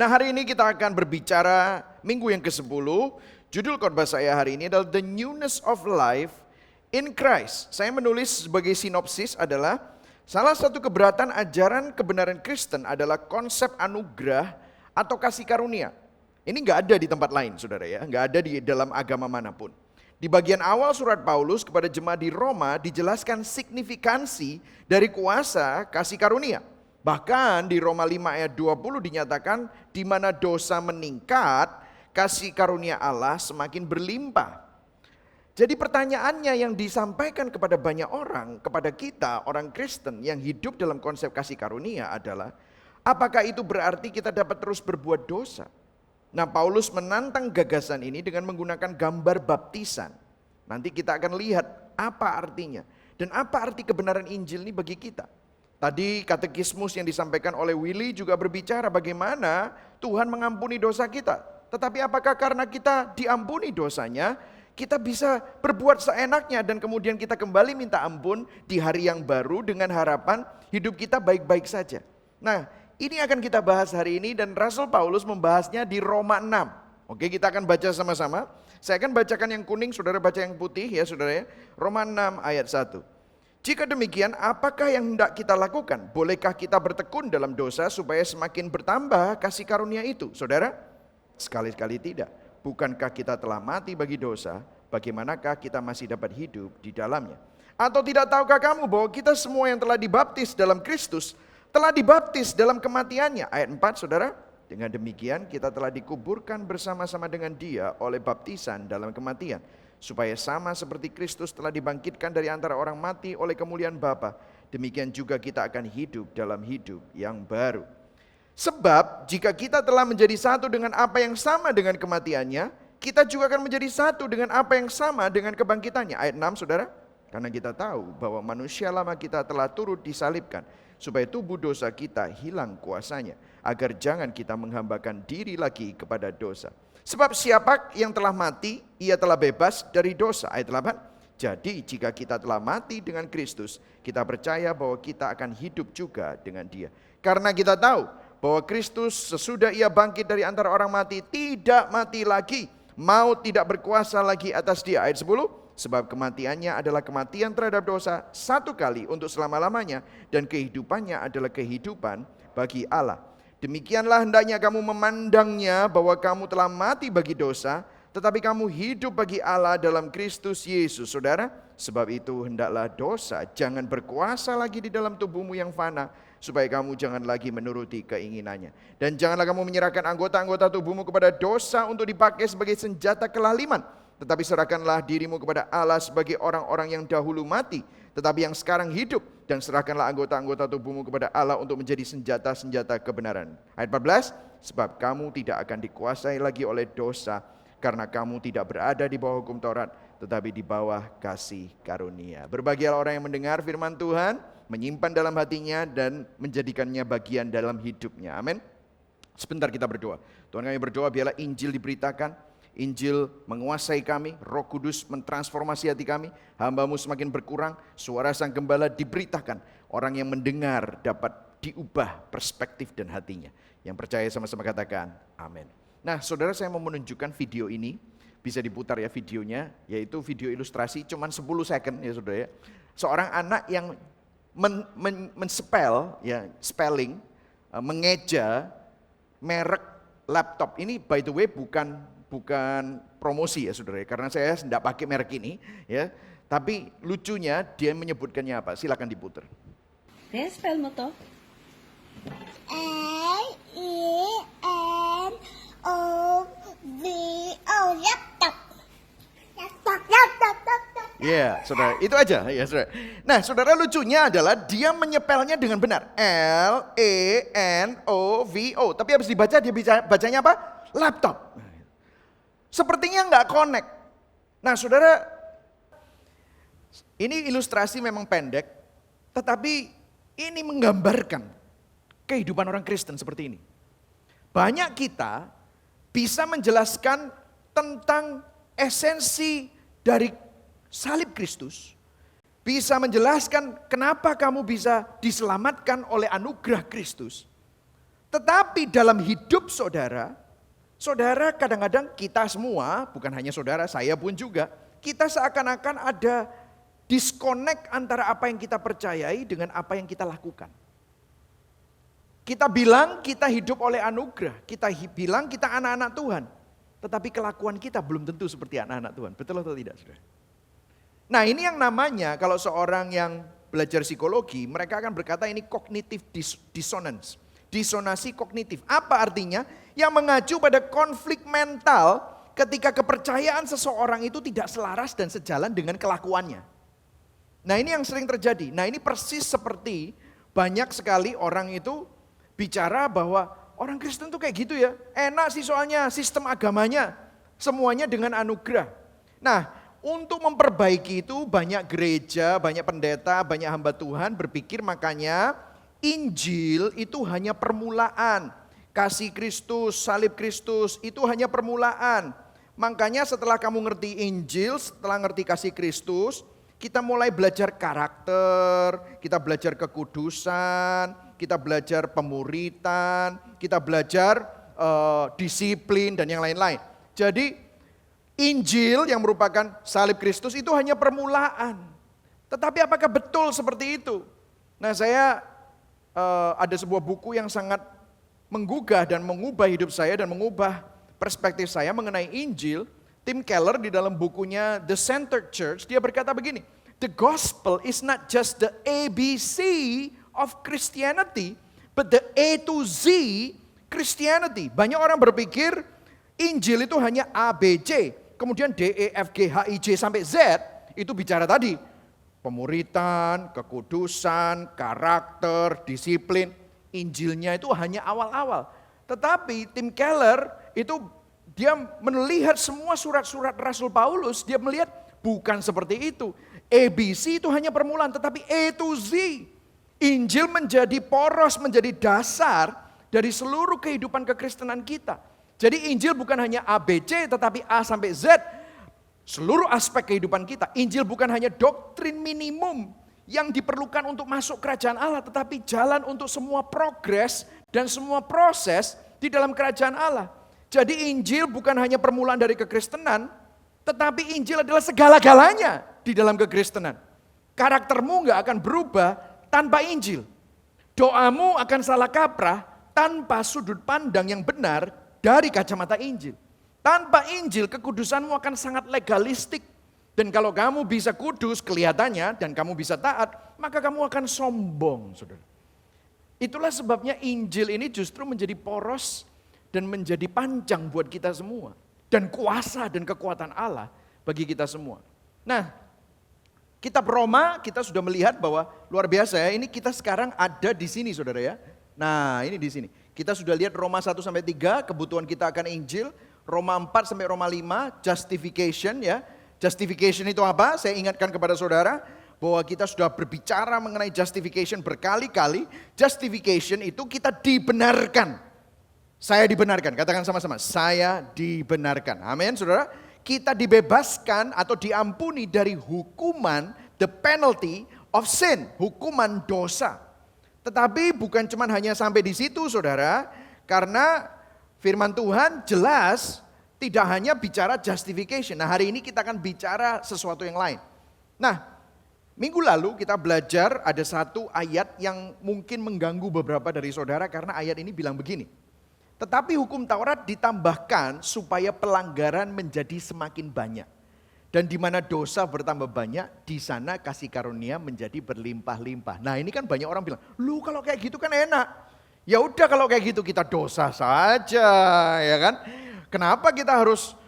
Nah, hari ini kita akan berbicara minggu yang ke-10. Judul khotbah saya hari ini adalah The Newness of Life in Christ. Saya menulis sebagai sinopsis adalah salah satu keberatan ajaran kebenaran Kristen adalah konsep anugerah atau kasih karunia. Ini nggak ada di tempat lain, saudara ya, nggak ada di dalam agama manapun. Di bagian awal surat Paulus kepada jemaat di Roma dijelaskan signifikansi dari kuasa kasih karunia. Bahkan di Roma 5 ayat 20 dinyatakan di mana dosa meningkat, kasih karunia Allah semakin berlimpah. Jadi pertanyaannya yang disampaikan kepada banyak orang, kepada kita orang Kristen yang hidup dalam konsep kasih karunia adalah, apakah itu berarti kita dapat terus berbuat dosa? Nah, Paulus menantang gagasan ini dengan menggunakan gambar baptisan. Nanti kita akan lihat apa artinya dan apa arti kebenaran Injil ini bagi kita. Tadi katekismus yang disampaikan oleh Willy juga berbicara bagaimana Tuhan mengampuni dosa kita. Tetapi apakah karena kita diampuni dosanya, kita bisa berbuat seenaknya dan kemudian kita kembali minta ampun di hari yang baru dengan harapan hidup kita baik-baik saja. Nah, ini akan kita bahas hari ini dan Rasul Paulus membahasnya di Roma 6. Oke, kita akan baca sama-sama. Saya akan bacakan yang kuning, saudara baca yang putih ya saudara ya. Roma 6 ayat 1. Jika demikian, apakah yang hendak kita lakukan? Bolehkah kita bertekun dalam dosa supaya semakin bertambah kasih karunia itu? Saudara, sekali-kali tidak. Bukankah kita telah mati bagi dosa? Bagaimanakah kita masih dapat hidup di dalamnya? Atau tidak tahukah kamu bahwa kita semua yang telah dibaptis dalam Kristus telah dibaptis dalam kematiannya? Ayat 4, saudara. Dengan demikian kita telah dikuburkan bersama-sama dengan Dia oleh baptisan dalam kematian, supaya sama seperti Kristus telah dibangkitkan dari antara orang mati oleh kemuliaan Bapa, demikian juga kita akan hidup dalam hidup yang baru. Sebab jika kita telah menjadi satu dengan apa yang sama dengan kematiannya, kita juga akan menjadi satu dengan apa yang sama dengan kebangkitannya. Ayat 6, saudara. Karena kita tahu bahwa manusia lama kita telah turut disalibkan, supaya tubuh dosa kita hilang kuasanya, agar jangan kita menghambakan diri lagi kepada dosa. Sebab siapa yang telah mati, ia telah bebas dari dosa. Ayat 8. Jadi jika kita telah mati dengan Kristus, kita percaya bahwa kita akan hidup juga dengan Dia. Karena kita tahu bahwa Kristus sesudah Ia bangkit dari antara orang mati, tidak mati lagi. Maut tidak berkuasa lagi atas Dia. Ayat 10. Sebab kematiannya adalah kematian terhadap dosa satu kali untuk selama-lamanya, dan kehidupannya adalah kehidupan bagi Allah. Demikianlah hendaknya kamu memandangnya, bahwa kamu telah mati bagi dosa, tetapi kamu hidup bagi Allah dalam Kristus Yesus. Saudara, sebab itu hendaklah dosa jangan berkuasa lagi di dalam tubuhmu yang fana, supaya kamu jangan lagi menuruti keinginannya. Dan janganlah kamu menyerahkan anggota-anggota tubuhmu kepada dosa untuk dipakai sebagai senjata kelaliman, tetapi serahkanlah dirimu kepada Allah sebagai orang-orang yang dahulu mati, tetapi yang sekarang hidup. Dan serahkanlah anggota-anggota tubuhmu kepada Allah untuk menjadi senjata-senjata kebenaran. Ayat 14, sebab kamu tidak akan dikuasai lagi oleh dosa, karena kamu tidak berada di bawah hukum Taurat, tetapi di bawah kasih karunia. Berbahagialah orang yang mendengar firman Tuhan, menyimpan dalam hatinya, dan menjadikannya bagian dalam hidupnya. Amin. Sebentar kita berdoa. Tuhan, kami berdoa biarlah Injil diberitakan, Injil menguasai kami, Roh Kudus mentransformasi hati kami, hamba-Mu semakin berkurang, suara Sang Gembala diberitakan, orang yang mendengar dapat diubah perspektif dan hatinya. Yang percaya sama-sama katakan amin. Nah saudara, saya mau menunjukkan video ini, bisa diputar ya videonya, yaitu video ilustrasi cuman 10 second ya saudara ya. Seorang anak yang men-spell ya, spelling, mengeja merek laptop. Ini by the way bukan promosi ya saudara, karena saya tidak pakai merek ini ya. Tapi lucunya dia menyebutkannya apa? Silakan diputar. Spell mo to? L-E-N-O-V-O, laptop. Ya, saudara, itu aja ya saudara. Nah, saudara, lucunya adalah dia menyepelnya dengan benar. L-E-N-O-V-O. Tapi habis dibaca dia bacanya apa? Laptop. Sepertinya nggak connect. Nah saudara, ini ilustrasi memang pendek, tetapi ini menggambarkan kehidupan orang Kristen seperti ini. Banyak kita bisa menjelaskan tentang esensi dari salib Kristus. Bisa menjelaskan kenapa kamu bisa diselamatkan oleh anugerah Kristus. Tetapi dalam hidup saudara, saudara kadang-kadang kita semua, bukan hanya saudara, saya pun juga, kita seakan-akan ada disconnect antara apa yang kita percayai dengan apa yang kita lakukan. Kita bilang kita hidup oleh anugerah, kita bilang kita anak-anak Tuhan. Tetapi kelakuan kita belum tentu seperti anak-anak Tuhan. Betul atau tidak, saudara? Nah, ini yang namanya kalau seorang yang belajar psikologi, mereka akan berkata ini cognitive dissonance. Disonasi kognitif. Apa artinya? Yang mengacu pada konflik mental ketika kepercayaan seseorang itu tidak selaras dan sejalan dengan kelakuannya. Nah, ini yang sering terjadi. Nah, ini persis seperti banyak sekali orang itu bicara bahwa orang Kristen tuh kayak gitu ya. Enak sih soalnya sistem agamanya. Semuanya dengan anugerah. Nah, untuk memperbaiki itu banyak gereja, banyak pendeta, banyak hamba Tuhan berpikir makanya Injil itu hanya permulaan. Kasih Kristus, salib Kristus itu hanya permulaan. Makanya setelah kamu ngerti Injil, setelah ngerti kasih Kristus, kita mulai belajar karakter, kita belajar kekudusan, kita belajar pemuritan, kita belajar disiplin dan yang lain-lain. Jadi Injil yang merupakan salib Kristus itu hanya permulaan. Tetapi apakah betul seperti itu? Nah, saya ada sebuah buku yang sangat menggugah dan mengubah hidup saya dan mengubah perspektif saya mengenai Injil. Tim Keller di dalam bukunya The Centered Church, dia berkata begini, the gospel is not just the ABC of Christianity, but the A to Z Christianity. Banyak orang berpikir Injil itu hanya A, B, C, kemudian D, E, F, G, H, I, J sampai Z, itu bicara tadi. Pemuritan, kekudusan, karakter, disiplin. Injilnya itu hanya awal-awal. Tetapi Tim Keller itu dia melihat semua surat-surat Rasul Paulus, dia melihat bukan seperti itu. ABC itu hanya permulaan, tetapi A to Z. Injil menjadi poros, menjadi dasar dari seluruh kehidupan kekristenan kita. Jadi Injil bukan hanya A, B, C, tetapi A sampai Z. Seluruh aspek kehidupan kita. Injil bukan hanya doktrin minimum yang diperlukan untuk masuk kerajaan Allah, tetapi jalan untuk semua progres dan semua proses di dalam kerajaan Allah. Jadi Injil bukan hanya permulaan dari kekristenan, tetapi Injil adalah segala-galanya di dalam kekristenan. Karaktermu gak akan berubah tanpa Injil. Doamu akan salah kaprah tanpa sudut pandang yang benar dari kacamata Injil. Tanpa Injil, kekudusanmu akan sangat legalistik. Dan kalau kamu bisa kudus kelihatannya dan kamu bisa taat, maka kamu akan sombong, saudara. Itulah sebabnya Injil ini justru menjadi poros dan menjadi panjang buat kita semua. Dan kuasa dan kekuatan Allah bagi kita semua. Nah, kitab Roma kita sudah melihat bahwa luar biasa ya, ini kita sekarang ada di sini saudara ya. Nah, ini di sini. Kita sudah lihat Roma 1-3, kebutuhan kita akan Injil. Roma 4 sampai Roma 5, justification ya. Justification itu apa? Saya ingatkan kepada saudara bahwa kita sudah berbicara mengenai justification berkali-kali. Justification itu kita dibenarkan. Saya dibenarkan, katakan sama-sama, saya dibenarkan. Amin, saudara. Kita dibebaskan atau diampuni dari hukuman, the penalty of sin, hukuman dosa. Tetapi bukan cuma hanya sampai di situ, saudara. Karena firman Tuhan jelas tidak hanya bicara justification. Nah, hari ini kita akan bicara sesuatu yang lain. Nah, minggu lalu kita belajar ada satu ayat yang mungkin mengganggu beberapa dari saudara karena ayat ini bilang begini. Tetapi hukum Taurat ditambahkan supaya pelanggaran menjadi semakin banyak. Dan di mana dosa bertambah banyak, di sana kasih karunia menjadi berlimpah-limpah. Nah, ini kan banyak orang bilang, "Lu kalau kayak gitu kan enak." Ya udah kalau kayak gitu kita dosa saja, ya kan? Kenapa kita harus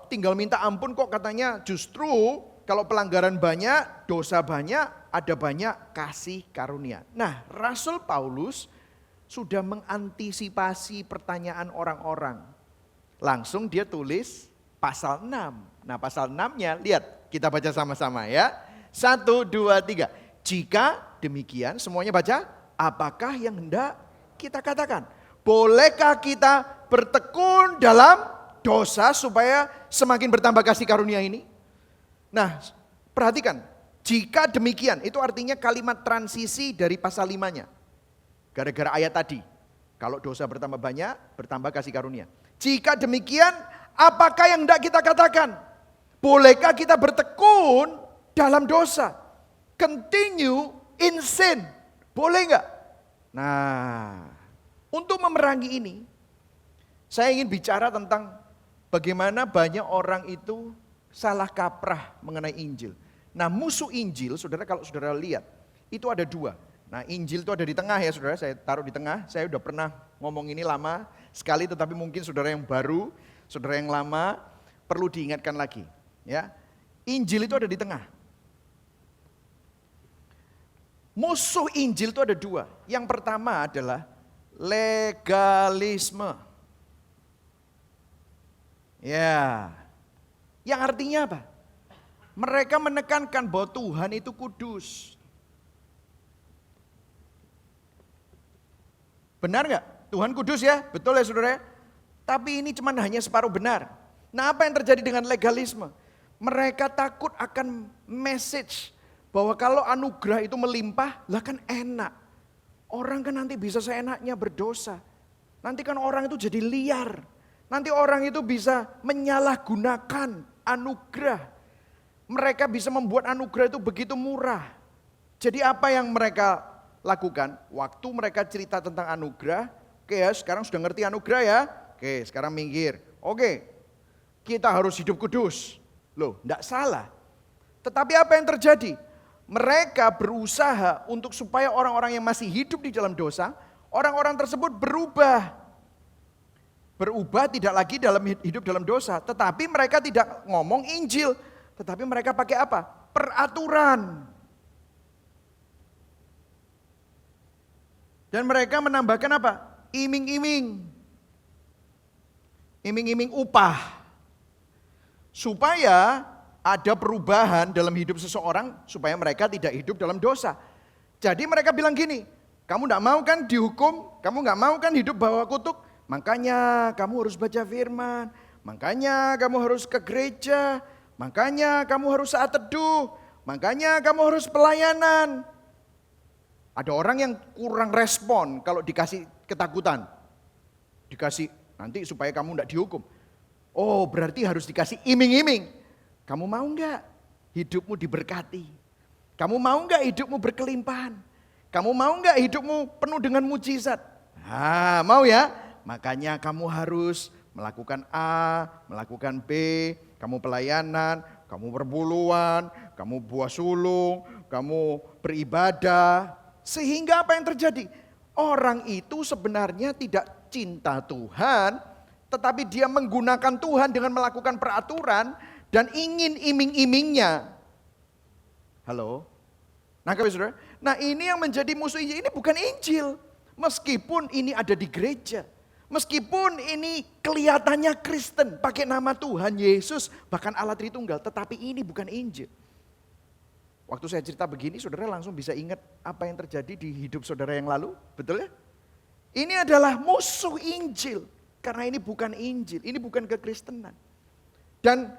tinggal minta ampun kok katanya justru kalau pelanggaran banyak, dosa banyak, ada banyak kasih karunia. Nah, Rasul Paulus sudah mengantisipasi pertanyaan orang-orang. Langsung dia tulis pasal 6. Nah, pasal 6-nya lihat, kita baca sama-sama ya. 1, 2, 3. Jika demikian, semuanya baca, apakah yang hendak kita katakan? Bolehkah kita bertekun dalam dosa supaya semakin bertambah kasih karunia ini? Nah, perhatikan, jika demikian, itu artinya kalimat transisi dari pasal 5-nya. Gara-gara ayat tadi. Kalau dosa bertambah banyak, bertambah kasih karunia. Jika demikian, apakah yang hendak kita katakan? Bolehkah kita bertekun dalam dosa? Continue in sin. Boleh enggak? Nah, untuk memerangi ini, saya ingin bicara tentang bagaimana banyak orang itu salah kaprah mengenai Injil. Nah, musuh Injil, saudara, kalau saudara lihat, itu ada dua. Nah, Injil itu ada di tengah ya saudara, saya taruh di tengah. Saya udah pernah ngomong ini lama sekali, tetapi mungkin saudara yang baru, saudara yang lama, perlu diingatkan lagi. Ya, Injil itu ada di tengah. Musuh Injil itu ada dua. Yang pertama adalah legalisme. Ya, yang artinya apa? Mereka menekankan bahwa Tuhan itu kudus. Benar nggak? Tuhan kudus ya, betul ya saudara. Tapi ini cuma hanya separuh benar. Nah, apa yang terjadi dengan legalisme? Mereka takut akan message bahwa kalau anugerah itu melimpah, lah kan enak. Orang kan nanti bisa seenaknya berdosa. Nanti kan orang itu jadi liar. Nanti orang itu bisa menyalahgunakan anugerah. Mereka bisa membuat anugerah itu begitu murah. Jadi apa yang mereka lakukan? Waktu mereka cerita tentang anugerah, oke ya sekarang sudah ngerti anugerah ya. Oke sekarang minggir. Oke kita harus hidup kudus. Loh enggak salah. Tetapi apa yang terjadi? Mereka berusaha untuk supaya orang-orang yang masih hidup di dalam dosa, orang-orang tersebut berubah. Berubah tidak lagi dalam hidup dalam dosa. Tetapi mereka tidak ngomong Injil. Tetapi mereka pakai apa? Peraturan. Dan mereka menambahkan apa? Iming-iming. Iming-iming upah. Supaya ada perubahan dalam hidup seseorang supaya mereka tidak hidup dalam dosa. Jadi mereka bilang gini, kamu gak mau kan dihukum, kamu gak mau kan hidup bawa kutuk, makanya kamu harus baca firman, makanya kamu harus ke gereja, makanya kamu harus saat teduh, makanya kamu harus pelayanan. Ada orang yang kurang respon kalau dikasih ketakutan. Dikasih nanti supaya kamu tidak dihukum. Oh berarti harus dikasih iming-iming. Kamu mau enggak hidupmu diberkati? Kamu mau enggak hidupmu berkelimpahan? Kamu mau enggak hidupmu penuh dengan mujizat? Nah, mau ya? Makanya kamu harus melakukan A, melakukan B, kamu pelayanan, kamu berbuluan, kamu buah sulung, kamu beribadah. Sehingga apa yang terjadi? Orang itu sebenarnya tidak cinta Tuhan, tetapi dia menggunakan Tuhan dengan melakukan peraturan dan ingin iming-imingnya. Halo? Nah, saudara, nah ini yang menjadi musuh Injil, ini bukan Injil. Meskipun ini ada di gereja, meskipun ini kelihatannya Kristen, pakai nama Tuhan Yesus, bahkan Allah Tritunggal, tetapi ini bukan Injil. Waktu saya cerita begini, saudara langsung bisa ingat apa yang terjadi di hidup saudara yang lalu, betul ya? Ini adalah musuh Injil, karena ini bukan Injil, ini bukan kekristenan. Dan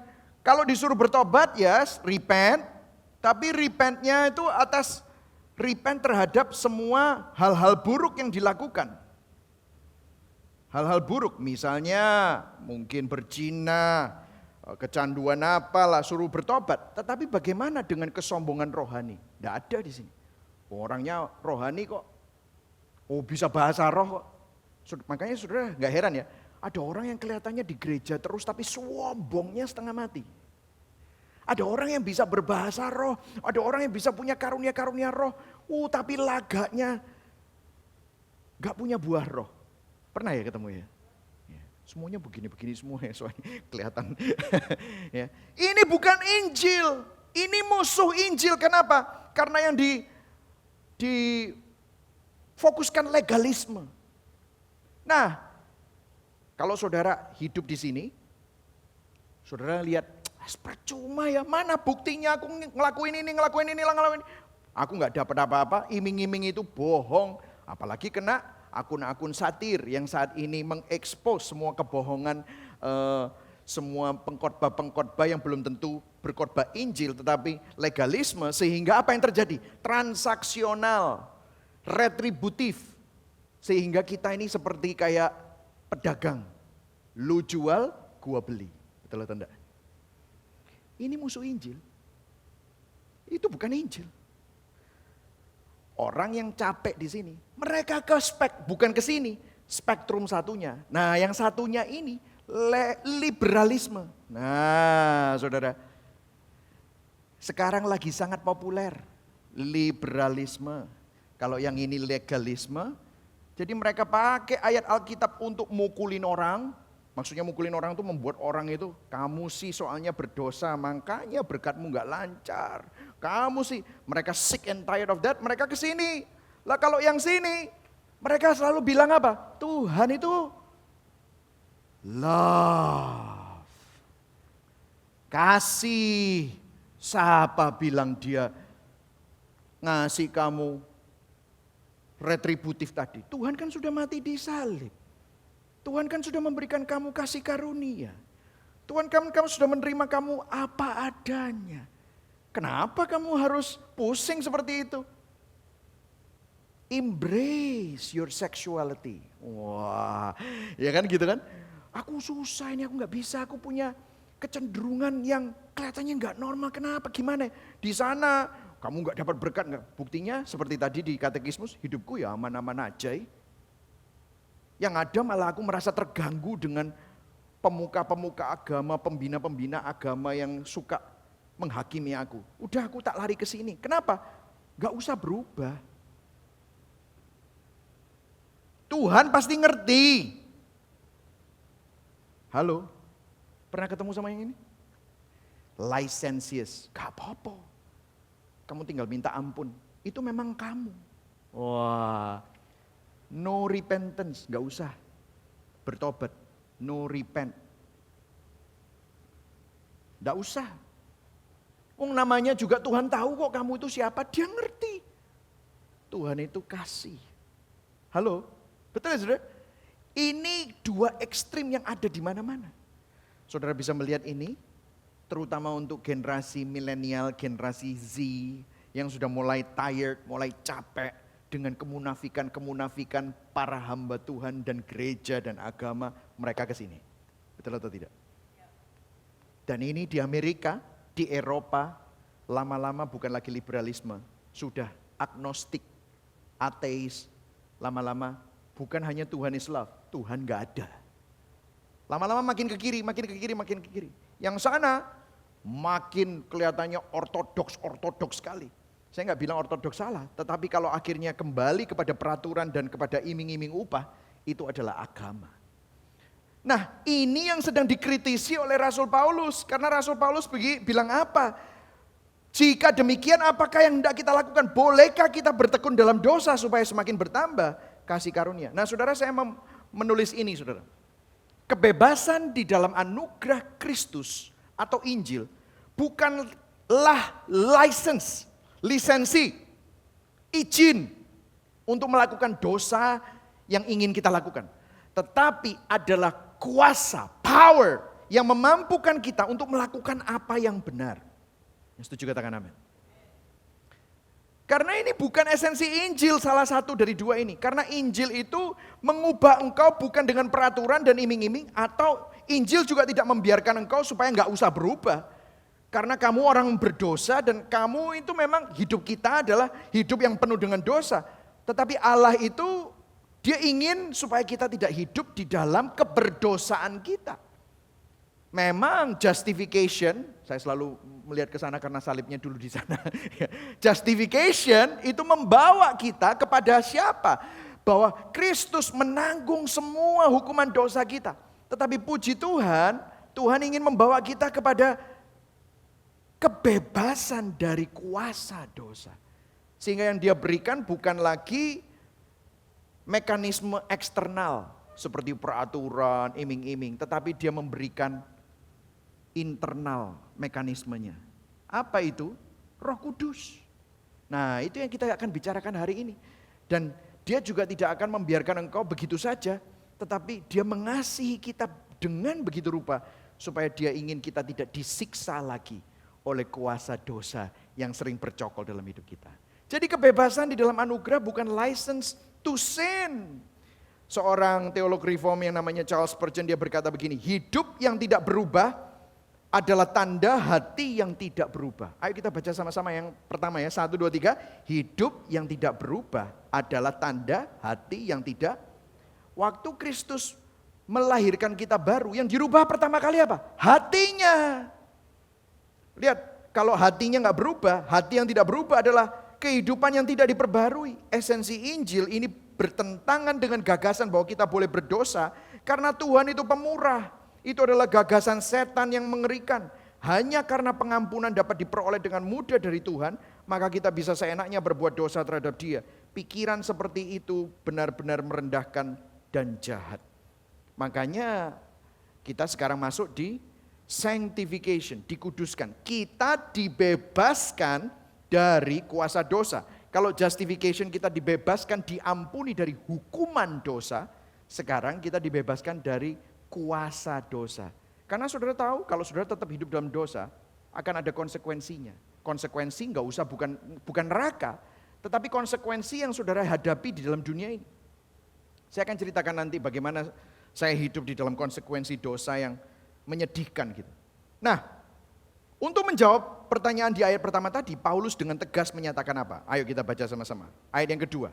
kalau disuruh bertobat ya, repent, tapi repentnya itu atas repent terhadap semua hal-hal buruk yang dilakukan. Hal-hal buruk, misalnya mungkin berzina, kecanduan apalah, suruh bertobat. Tetapi bagaimana dengan kesombongan rohani? Tidak ada di sini. Orangnya rohani kok, oh bisa bahasa roh kok. Makanya saudara nggak heran ya, ada orang yang kelihatannya di gereja terus tapi sombongnya setengah mati. Ada orang yang bisa berbahasa roh, ada orang yang bisa punya karunia-karunia roh, tapi lagaknya nggak punya buah roh. Pernah ya ketemu ya? Semuanya begini-begini semua ya, soalnya kelihatan. Ya. Ini bukan Injil, ini musuh Injil. Kenapa? Karena yang difokuskan legalisme. Nah, kalau saudara hidup di sini, saudara lihat, percuma ya, mana buktinya aku ngelakuin ini. Aku nggak dapat apa-apa, iming-iming itu bohong, apalagi kena akun-akun satir yang saat ini mengekspos semua kebohongan, semua pengkhotbah-pengkhotbah yang belum tentu berkhotbah Injil tetapi legalisme, sehingga apa yang terjadi? Transaksional, retributif. Sehingga kita ini seperti kayak pedagang. Lu jual, gua beli. Betul atau enggak? Ini musuh Injil. Itu bukan Injil. Orang yang capek di sini, mereka ke bukan ke sini, spektrum satunya. Nah, yang satunya ini liberalisme. Nah, saudara, sekarang lagi sangat populer liberalisme. Kalau yang ini legalisme, jadi mereka pakai ayat Alkitab untuk mukulin orang. Maksudnya mukulin orang itu membuat orang itu, kamu sih soalnya berdosa, makanya berkatmu gak lancar. Kamu sih, mereka sick and tired of that, mereka ke sini. Lah kalau yang sini, mereka selalu bilang apa? Tuhan itu love. Kasih. Siapa bilang dia ngasih kamu retributif tadi? Tuhan kan sudah mati di salib. Tuhan kan sudah memberikan kamu kasih karunia. Tuhan kan kamu sudah menerima kamu apa adanya. Kenapa kamu harus pusing seperti itu? Embrace your sexuality. Wah, ya kan gitu kan? Aku susah ini, aku gak bisa, aku punya kecenderungan yang kelihatannya gak normal. Kenapa? Gimana? Di sana kamu gak dapat berkat gak? Buktinya seperti tadi di katekismus, hidupku ya aman-aman aja. Yang ada malah aku merasa terganggu dengan pemuka-pemuka agama, pembina-pembina agama yang suka menghakimi aku. Udah aku tak lari ke sini. Kenapa? Gak usah berubah. Tuhan pasti ngerti. Halo, pernah ketemu sama yang ini? Licentious, gak apa-apa. Kamu tinggal minta ampun, itu memang kamu. Wah, no repentance, gak usah bertobat. No repent. Gak usah. Namanya juga Tuhan tahu kok kamu itu siapa, dia ngerti. Tuhan itu kasih. Halo, betul ya saudara? Ini dua ekstrim yang ada di mana-mana. Saudara bisa melihat ini, terutama untuk generasi milenial, generasi Z, yang sudah mulai tired, mulai capek dengan kemunafikan para hamba Tuhan dan gereja dan agama, mereka ke sini. Betul atau tidak? Dan ini di Amerika, di Eropa, lama-lama bukan lagi liberalisme, sudah agnostik, ateis, lama-lama bukan hanya Tuhan is love, Tuhan gak ada. Lama-lama makin ke kiri, makin ke kiri, makin ke kiri. Yang sana makin kelihatannya ortodoks sekali. Saya nggak bilang ortodoks salah, tetapi kalau akhirnya kembali kepada peraturan dan kepada iming-iming upah, itu adalah agama. Nah, ini yang sedang dikritisi oleh Rasul Paulus, karena Rasul Paulus bilang apa? Jika demikian, apakah yang hendak kita lakukan? Bolehkah kita bertekun dalam dosa supaya semakin bertambah kasih karunia? Nah, saudara, saya menulis ini, saudara. Kebebasan di dalam anugerah Kristus atau Injil bukanlah lisensi, izin untuk melakukan dosa yang ingin kita lakukan. Tetapi adalah kuasa, power yang memampukan kita untuk melakukan apa yang benar. Yang setuju katakan amin. Karena ini bukan esensi Injil, salah satu dari dua ini. Karena Injil itu mengubah engkau bukan dengan peraturan dan iming-iming, atau Injil juga tidak membiarkan engkau supaya nggak usah berubah. Karena kamu orang berdosa dan kamu itu memang hidup kita adalah hidup yang penuh dengan dosa. Tetapi Allah itu dia ingin supaya kita tidak hidup di dalam keberdosaan kita. Memang justification, saya selalu melihat ke sana karena salibnya dulu di sana. Justification itu membawa kita kepada siapa? Bahwa Kristus menanggung semua hukuman dosa kita. Tetapi puji Tuhan, Tuhan ingin membawa kita kepada kebebasan dari kuasa dosa. Sehingga yang dia berikan bukan lagi mekanisme eksternal seperti peraturan, iming-iming, tetapi dia memberikan internal mekanismenya. Apa itu? Roh Kudus. Nah, itu yang kita akan bicarakan hari ini. Dan dia juga tidak akan membiarkan engkau begitu saja, tetapi dia mengasihi kita dengan begitu rupa supaya dia ingin kita tidak disiksa lagi oleh kuasa dosa yang sering bercokol dalam hidup kita. Jadi kebebasan di dalam anugerah bukan license to sin. Seorang teolog reform yang namanya Charles Spurgeon, dia berkata begini, hidup yang tidak berubah adalah tanda hati yang tidak berubah. Ayo kita baca sama-sama yang pertama ya, 1, 2, 3. Hidup yang tidak berubah adalah tanda hati yang tidak. Waktu Kristus melahirkan kita baru, yang dirubah pertama kali apa? Hatinya. Lihat, kalau hatinya nggak berubah, hati yang tidak berubah adalah kehidupan yang tidak diperbarui. Esensi Injil ini bertentangan dengan gagasan bahwa kita boleh berdosa karena Tuhan itu pemurah. Itu adalah gagasan setan yang mengerikan. Hanya karena pengampunan dapat diperoleh dengan mudah dari Tuhan, maka kita bisa seenaknya berbuat dosa terhadap Dia. Pikiran seperti itu benar-benar merendahkan dan jahat. Makanya kita sekarang masuk di sanctification, dikuduskan. Kita dibebaskan dari kuasa dosa. Kalau justification kita dibebaskan, diampuni dari hukuman dosa, sekarang kita dibebaskan dari kuasa dosa. Karena saudara tahu kalau saudara tetap hidup dalam dosa, akan ada konsekuensinya. Konsekuensi nggak usah bukan neraka, tetapi konsekuensi yang saudara hadapi di dalam dunia ini. Saya akan ceritakan nanti bagaimana saya hidup di dalam konsekuensi dosa yang menyedihkan gitu. Nah, untuk menjawab pertanyaan di ayat pertama tadi, Paulus dengan tegas menyatakan apa? Ayo kita baca sama-sama. Ayat yang kedua.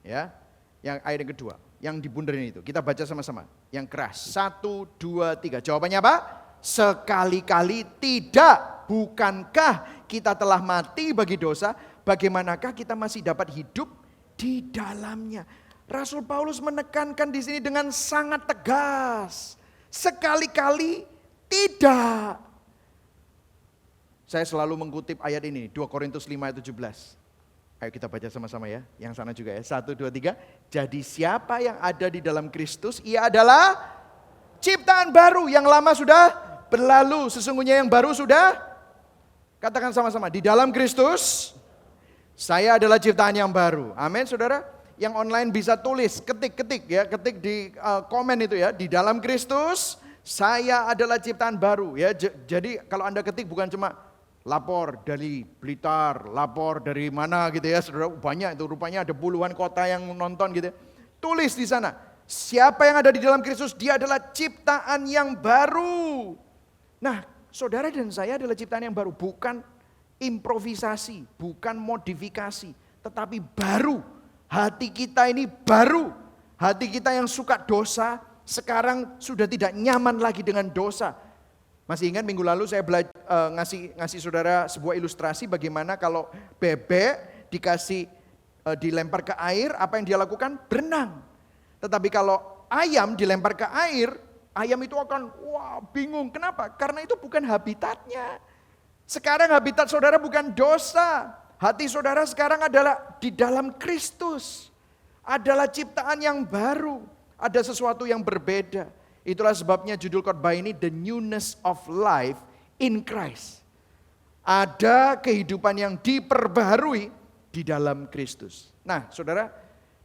Ya. Ayat yang kedua, yang dibunderin itu. Kita baca sama-sama. Yang keras. 1, 2, 3. Jawabannya apa? Sekali-kali tidak. Bukankah kita telah mati bagi dosa? Bagaimanakah kita masih dapat hidup di dalamnya? Rasul Paulus menekankan di sini dengan sangat tegas. Sekali-kali tidak. Saya selalu mengutip ayat ini, 2 Korintus 5 ayat 17. Ayo kita baca sama-sama ya, yang sana juga ya. 1, 2, 3. Jadi siapa yang ada di dalam Kristus, ia adalah ciptaan baru. Yang lama sudah berlalu, sesungguhnya yang baru sudah. Katakan sama-sama, di dalam Kristus, saya adalah ciptaan yang baru. Amin saudara. Yang online bisa tulis, ketik ya, ketik di komen itu ya. Di dalam Kristus, saya adalah ciptaan baru ya. Jadi kalau Anda ketik bukan cuma lapor dari Blitar, lapor dari mana gitu ya, saudara, banyak itu rupanya ada puluhan kota yang nonton gitu. Tulis di sana, siapa yang ada di dalam Kristus, dia adalah ciptaan yang baru. Nah, saudara dan saya adalah ciptaan yang baru, bukan improvisasi, bukan modifikasi, tetapi baru. Hati kita ini baru, hati kita yang suka dosa, sekarang sudah tidak nyaman lagi dengan dosa. Masih ingat minggu lalu saya ngasih saudara sebuah ilustrasi bagaimana kalau bebek dilempar ke air, apa yang dia lakukan? Berenang. Tetapi kalau ayam dilempar ke air, ayam itu akan bingung. Kenapa? Karena itu bukan habitatnya. Sekarang habitat saudara bukan dosa. Hati saudara sekarang adalah di dalam Kristus. Adalah ciptaan yang baru. Ada sesuatu yang berbeda. Itulah sebabnya judul khotbah ini The Newness of Life in Christ. Ada kehidupan yang diperbaharui di dalam Kristus. Nah saudara,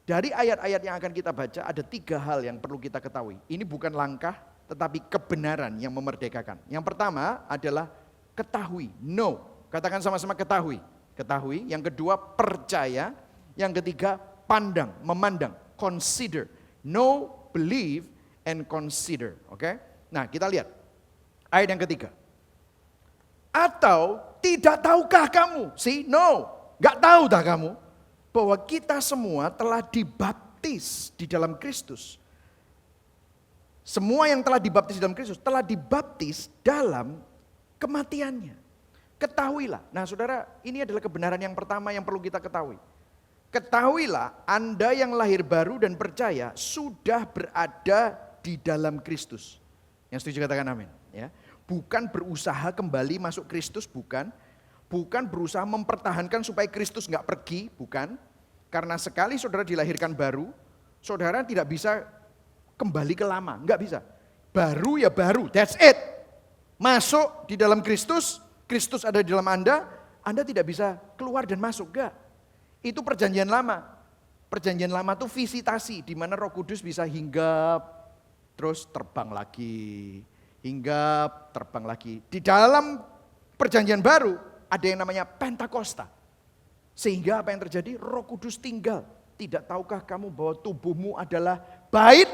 dari ayat-ayat yang akan kita baca ada 3 hal yang perlu kita ketahui. Ini bukan langkah tetapi kebenaran yang memerdekakan. Yang pertama adalah ketahui, know. Katakan sama-sama ketahui. Ketahui. Yang kedua percaya. Yang ketiga pandang, memandang, consider. Know, believe, and consider. Oke? Nah kita lihat ayat yang ketiga. Atau tidak tahukah kamu? See, no. Gak tahu dah kamu bahwa kita semua telah dibaptis di dalam Kristus. Semua yang telah dibaptis di dalam Kristus telah dibaptis dalam kematiannya. Ketahuilah. Nah saudara, ini adalah kebenaran yang pertama yang perlu kita ketahui. Ketahuilah Anda yang lahir baru dan percaya sudah berada di dalam Kristus. Yang setuju katakan amin. Ya. Bukan berusaha kembali masuk Kristus, bukan. Bukan berusaha mempertahankan supaya Kristus nggak pergi, bukan. Karena sekali saudara dilahirkan baru, saudara tidak bisa kembali ke lama, nggak bisa. Baru ya baru, that's it. Masuk di dalam Kristus, Kristus ada di dalam Anda tidak bisa keluar dan masuk, enggak. Itu perjanjian lama. Perjanjian lama itu visitasi, di mana Roh Kudus bisa hinggap, terus terbang lagi, hinggap, terbang lagi. Di dalam perjanjian baru ada yang namanya Pentakosta. Sehingga apa yang terjadi? Roh Kudus tinggal. Tidak tahukah kamu bahwa tubuhmu adalah bait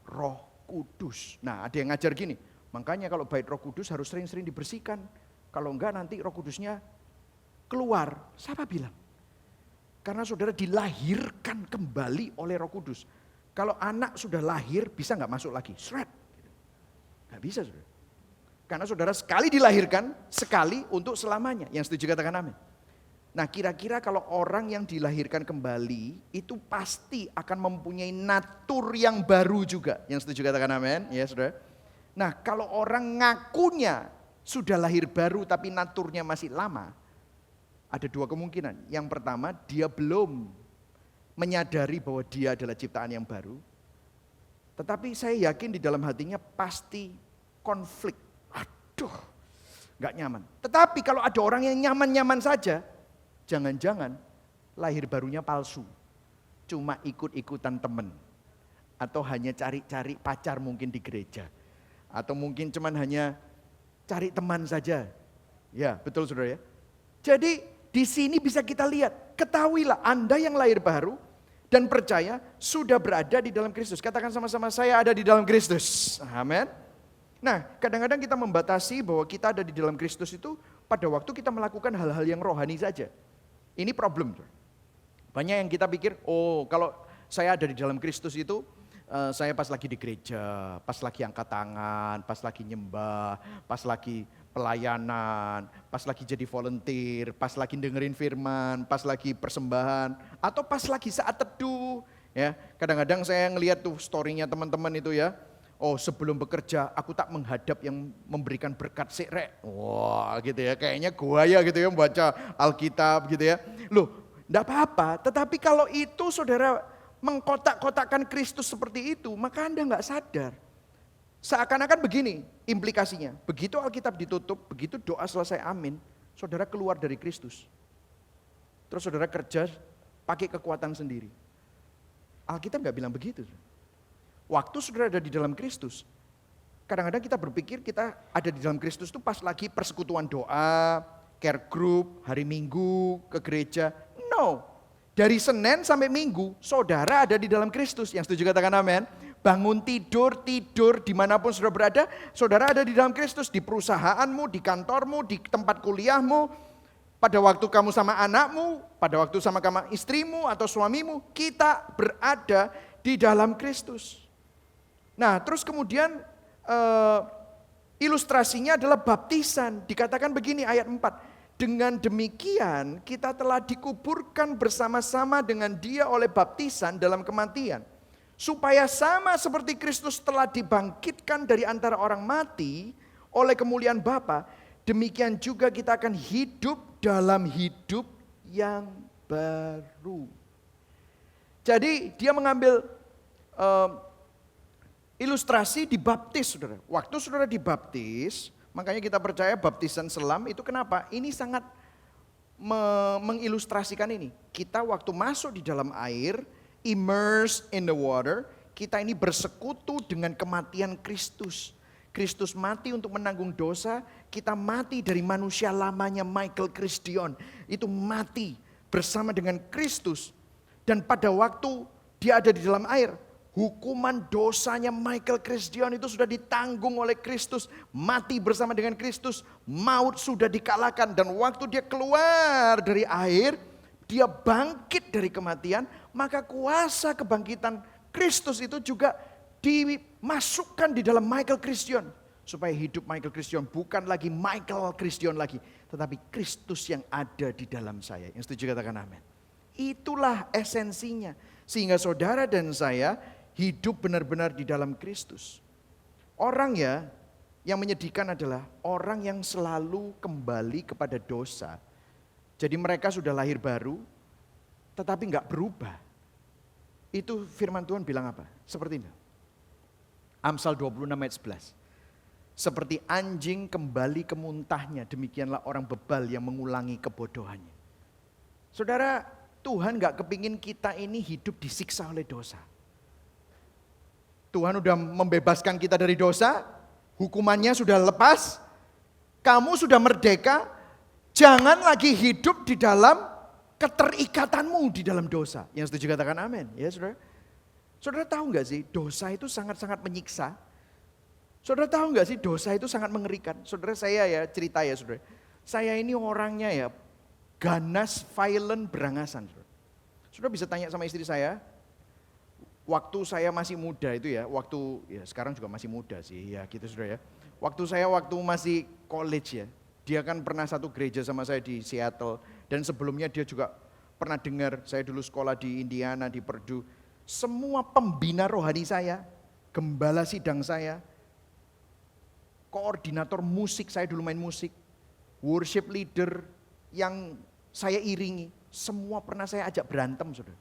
Roh Kudus. Nah, ada yang ngajar gini, makanya kalau bait Roh Kudus harus sering-sering dibersihkan. Kalau enggak nanti Roh Kudusnya keluar. Siapa bilang? Karena saudara dilahirkan kembali oleh Roh Kudus. Kalau anak sudah lahir bisa nggak masuk lagi? Shred. Nggak bisa saudara. Karena saudara sekali dilahirkan, sekali untuk selamanya. Yang setuju katakan amin. Nah kira-kira kalau orang yang dilahirkan kembali itu pasti akan mempunyai natur yang baru juga. Yang setuju katakan amin. Ya saudara. Nah kalau orang ngakunya sudah lahir baru tapi naturnya masih lama. Ada dua kemungkinan. Yang pertama dia belum menyadari bahwa dia adalah ciptaan yang baru. Tetapi saya yakin di dalam hatinya pasti konflik. Aduh, gak nyaman. Tetapi kalau ada orang yang nyaman-nyaman saja, jangan-jangan lahir barunya palsu. Cuma ikut-ikutan temen. Atau hanya cari-cari pacar mungkin di gereja. Atau mungkin cuman hanya cari teman saja. Ya, betul saudara ya. Jadi di sini bisa kita lihat, ketahuilah Anda yang lahir baru dan percaya sudah berada di dalam Kristus. Katakan sama-sama, saya ada di dalam Kristus. Amin. Nah, kadang-kadang kita membatasi bahwa kita ada di dalam Kristus itu pada waktu kita melakukan hal-hal yang rohani saja. Ini problem. Banyak yang kita pikir, oh kalau saya ada di dalam Kristus itu, saya pas lagi di gereja, pas lagi angkat tangan, pas lagi nyembah, pas lagi pelayanan, pas lagi jadi volunteer, pas lagi dengerin firman, pas lagi persembahan, atau pas lagi saat teduh. Ya, kadang-kadang saya ngelihat tuh story-nya teman-teman itu ya. Oh sebelum bekerja aku tak menghadap yang memberikan berkat sirek. Wah gitu ya, kayaknya gua ya gitu ya membaca Alkitab gitu ya. Loh enggak apa-apa, tetapi kalau itu saudara mengkotak-kotakkan Kristus seperti itu, maka Anda enggak sadar. Seakan-akan begini implikasinya, begitu Alkitab ditutup, begitu doa selesai amin, saudara keluar dari Kristus. Terus saudara kerja pakai kekuatan sendiri. Alkitab enggak bilang begitu. Waktu saudara ada di dalam Kristus, kadang-kadang kita berpikir kita ada di dalam Kristus itu pas lagi persekutuan doa, care group, hari Minggu, ke gereja. No, dari Senin sampai Minggu, saudara ada di dalam Kristus. Yang setuju katakan amin. Bangun tidur dimanapun saudara berada, saudara ada di dalam Kristus. Di perusahaanmu, di kantormu, di tempat kuliahmu, pada waktu kamu sama anakmu, pada waktu sama kamu istrimu atau suamimu, kita berada di dalam Kristus. Nah terus kemudian ilustrasinya adalah baptisan. Dikatakan begini ayat 4. Dengan demikian kita telah dikuburkan bersama-sama dengan dia oleh baptisan dalam kematian. Supaya sama seperti Kristus telah dibangkitkan dari antara orang mati oleh kemuliaan Bapa. Demikian juga kita akan hidup dalam hidup yang baru. Jadi dia mengambil ilustrasi dibaptis saudara. Waktu saudara dibaptis, makanya kita percaya baptisan selam itu kenapa? Ini sangat mengilustrasikan ini. Kita waktu masuk di dalam air, immersed in the water, kita ini bersekutu dengan kematian Kristus. Kristus mati untuk menanggung dosa, kita mati dari manusia lamanya Michael Christian. Itu mati bersama dengan Kristus. Dan pada waktu dia ada di dalam air, hukuman dosanya Michael Christian itu sudah ditanggung oleh Kristus. Mati bersama dengan Kristus, maut sudah dikalahkan. Dan waktu dia keluar dari air, dia bangkit dari kematian, maka kuasa kebangkitan Kristus itu juga dimasukkan di dalam Michael Christian. Supaya hidup Michael Christian bukan lagi Michael Christian lagi, tetapi Kristus yang ada di dalam saya. Yang setuju katakan amin. Itulah esensinya. Sehingga saudara dan saya hidup benar-benar di dalam Kristus. Orang ya yang menyedihkan adalah orang yang selalu kembali kepada dosa. Jadi mereka sudah lahir baru, tetapi enggak berubah. Itu firman Tuhan bilang apa? Seperti ini. Amsal 26 ayat 11. Seperti anjing kembali ke muntahnya, demikianlah orang bebal yang mengulangi kebodohannya. Saudara, Tuhan enggak kepingin kita ini hidup disiksa oleh dosa. Tuhan sudah membebaskan kita dari dosa, hukumannya sudah lepas, kamu sudah merdeka. Jangan lagi hidup di dalam keterikatanmu di dalam dosa. Yang setuju katakan amin. Ya saudara. Saudara tahu nggak sih, dosa itu sangat-sangat menyiksa. Saudara tahu nggak sih, dosa itu sangat mengerikan. Saudara, saya ya cerita ya saudara. Saya ini orangnya ya ganas, violent, berangasan. Saudara, saudara bisa tanya sama istri saya, waktu saya masih muda itu ya, ya sekarang juga masih muda sih ya gitu saudara ya. Waktu masih college ya, dia kan pernah satu gereja sama saya di Seattle. Dan sebelumnya dia juga pernah dengar, saya dulu sekolah di Indiana, di Purdue. Semua pembina rohani saya, gembala sidang saya, koordinator musik, saya dulu main musik, worship leader yang saya iringi, semua pernah saya ajak berantem saudara.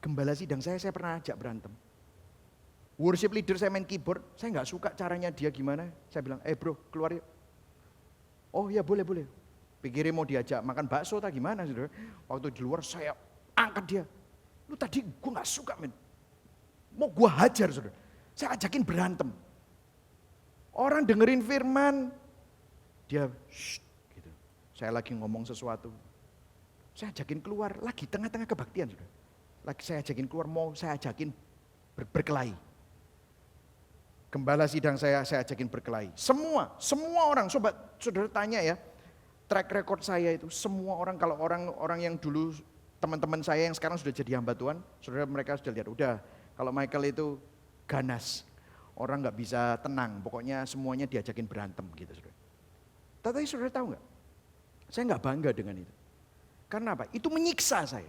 Gembala sidang saya pernah ajak berantem. Worship leader saya main keyboard, saya nggak suka caranya dia gimana. Saya bilang, bro keluar yuk. Oh ya boleh. Pikirnya mau diajak makan bakso tak gimana saudara. Waktu di luar saya angkat dia. Lu tadi gue gak suka men. Mau gue hajar saudara. Saya ajakin berantem. Orang dengerin firman. Dia shh gitu. Saya lagi ngomong sesuatu. Saya ajakin keluar. Lagi tengah-tengah kebaktian saudara. Lagi saya ajakin keluar, mau saya ajakin berkelahi. Gembala sidang saya ajakin berkelahi. Semua orang, sobat, saudara tanya ya, track record saya itu, semua orang, kalau orang yang dulu, teman-teman saya yang sekarang sudah jadi hamba Tuhan, saudara mereka sudah lihat, udah, kalau Michael itu ganas, orang gak bisa tenang, pokoknya semuanya diajakin berantem gitu saudara. Tapi saudara tahu gak, saya gak bangga dengan itu. Karena apa? Itu menyiksa saya.